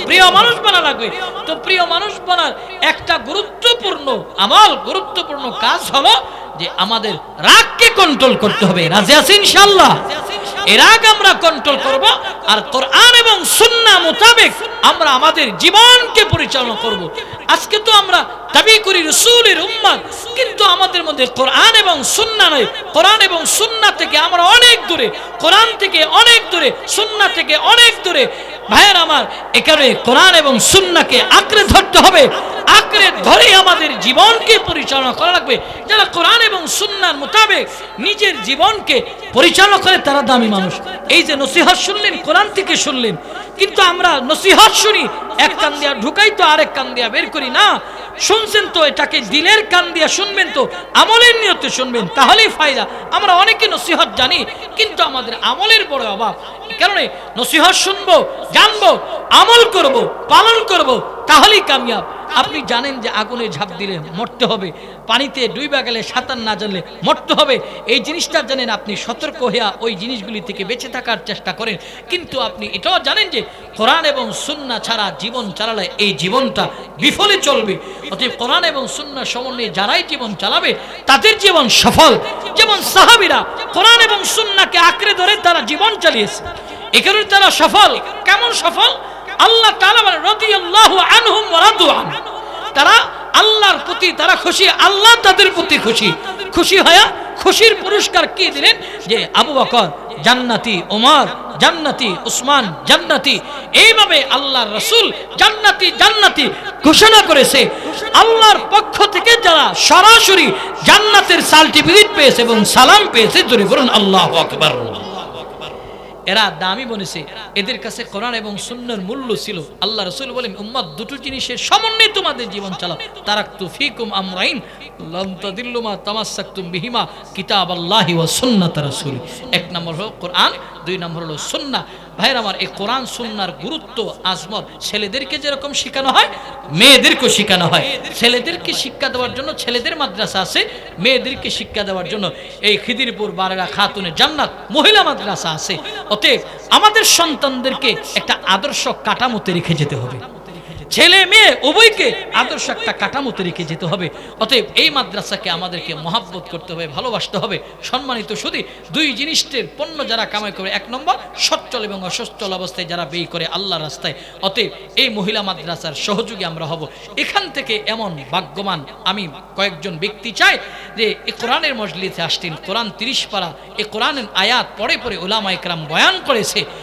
প্রিয় মানুষ বানা লাগবে। তো প্রিয় মানুষ বানার একটা গুরুত্বপূর্ণ আমল, গুরুত্বপূর্ণ কাজ হলো যে আমাদের রাগকে কন্ট্রোল করতে হবে। রাজি আছেন ইনশাআল্লাহ? এই রাগ আমরা কন্ট্রোল করব, আর কোরআন এবং সুন্নাহ মোতাবেক আমরা আমাদের জীবনকে পরিচালনা করব। আজকে তো আমরা দাবি করি রাসূলের উম্মত, কিন্তু আমাদের মধ্যে কোরআন এবং সুন্নাহ নাই। কোরআন এবং সুন্নাহ থেকে আমরা অনেক দূরে, কোরআন থেকে অনেক দূরে, সুন্নাহ থেকে অনেক দূরে। ভাইয়ের আমার, এখানে কোরআন এবং সুন্নাহকে আঁকড়ে ধরতে হবে, আঁকড়ে ধরে আমাদের জীবনকে পরিচালনা করা লাগবে। যারা কোরআন এবং সুন্নাহর মোতাবেক নিজের জীবনকে পরিচালনা করে তারা দামি মানুষ। এই যে নসিহত শুনলেন, কোরআন থেকে শুনলেন, কিন্তু আমরা নসিহত শুনি এক কান দিয়া ঢুকাই তো আরেক কান দিয়া বের করি না। শুনছেন তো এটাকে দিলের কান দিয়া শুনবেন, তো আমলের নিয়তে শুনবেন, তাহলেই ফায়দা। আমরা অনেকে নসিহত জানি, কিন্তু আমাদের আমলের বড় অভাব। এই কারণে নসিহত শুনবো, জানবো, আমল করব, পালন করব, তাহলেই কামিয়াব। আপনি জানেন যে আগুনে ঝাঁপ দিলে মরতে হবে, পানিতে ডুইবা গেলে সাঁতার না জানলে মরতে হবে, এই জিনিসটা জানেন, আপনি সতর্ক হইয়া ওই জিনিসগুলি থেকে বেঁচে থাকার চেষ্টা করেন। কিন্তু আপনি এটাও জানেন যে কোরআন এবং সুন্নাহ ছাড়া জীবন চালালে এই জীবনটা বিফলে চলবে। অতএব কোরআন এবং সুন্নাহ সমন্বয়ে যারাই জীবন চালাবে তাদের জীবন সফল। যেমন সাহাবীরা কোরআন এবং সুন্নাহকে আঁকড়ে ধরে তারা জীবন চালিয়েছে, এ কারণে তারা সফল। কেমন সফল? আল্লাহ তাআলা বলেন রাদিয়াল্লাহু আনহুম ওয়া রাদু আন, তারা আল্লাহর প্রতি তারা খুশি, আল্লাহ তাদের প্রতি খুশি। খুশি হয়ে খুশির পুরস্কার কি দিলেন? যে আবু বকর জান্নাতি, ওমর জান্নাতি, উসমান জান্নাতি, এইভাবে আল্লাহর রাসূল জান্নাতি জান্নাতি ঘোষণা করেছে। আল্লাহর পক্ষ থেকে যারা সরাসরি জান্নাতের সার্টিফিকেট পেয়েছে এবং সালাম পেয়েছে, জোরে বলুন আল্লাহু আকবার। এরা দামি বনেছে, এদের কাছে কোরআন এবং সুন্নাহর মূল্য ছিল। আল্লাহ রাসূল বলেন উম্মত দুটো জিনিসের সমন্বয়ে তোমাদের জীবন চালাও। তারাকতু ফীকুম আমরাইন লান তাদিল্লু মা তামাসসাকতুম বিহিমা কিতাবাল্লাহি ওয়া সুন্নাত রাসূল। এক নম্বর হলো কোরআন, দুই নম্বর হলো সুন্নাহ। ভাইরা আমার, এই কোরআন সুন্নাহর গুরুত্ব আজমত ছেলেদেরকে যেরকম শেখানো হয় মেয়েদেরকেও শেখানো হয়। ছেলেদেরকে শিক্ষা দেওয়ার জন্য ছেলেদের মাদ্রাসা আছে, মেয়েদেরকে শিক্ষা দেওয়ার জন্য এই খিদিরপুর বারেরা খাতুনে জান্নাত মহিলা মাদ্রাসা আছে। অতএব আমাদের সন্তানদেরকে একটা আদর্শ কাঠামোতে রেখে যেতে হবে, ছেলে মেয়ে উভয়কে আদর্শ একটা কাঠামোতে রেখে যেতে হবে। অতএব এই মাদ্রাসাকে আমাদেরকে মহাব্বত করতে হবে, ভালোবাসতে হবে। সম্মানিত শুধু দুই জিনিসের পণ্য যারা কামাই করে, এক নম্বর সচ্ছল এবং অসচ্ছল অবস্থায় যারা ব্যয় করে আল্লাহর রাস্তায়। অতএব এই মহিলা মাদ্রাসার সহযোগী আমরা হব। এখান থেকে এমন ভাগ্যবান আমি কয়েকজন ব্যক্তি চাই যে এই কোরআনের মজলিসে আসতেন, কোরআন 30 পারা এই কোরআনের আয়াত পড়ে পড়ে উলামা ইকরাম বয়ান করেছে।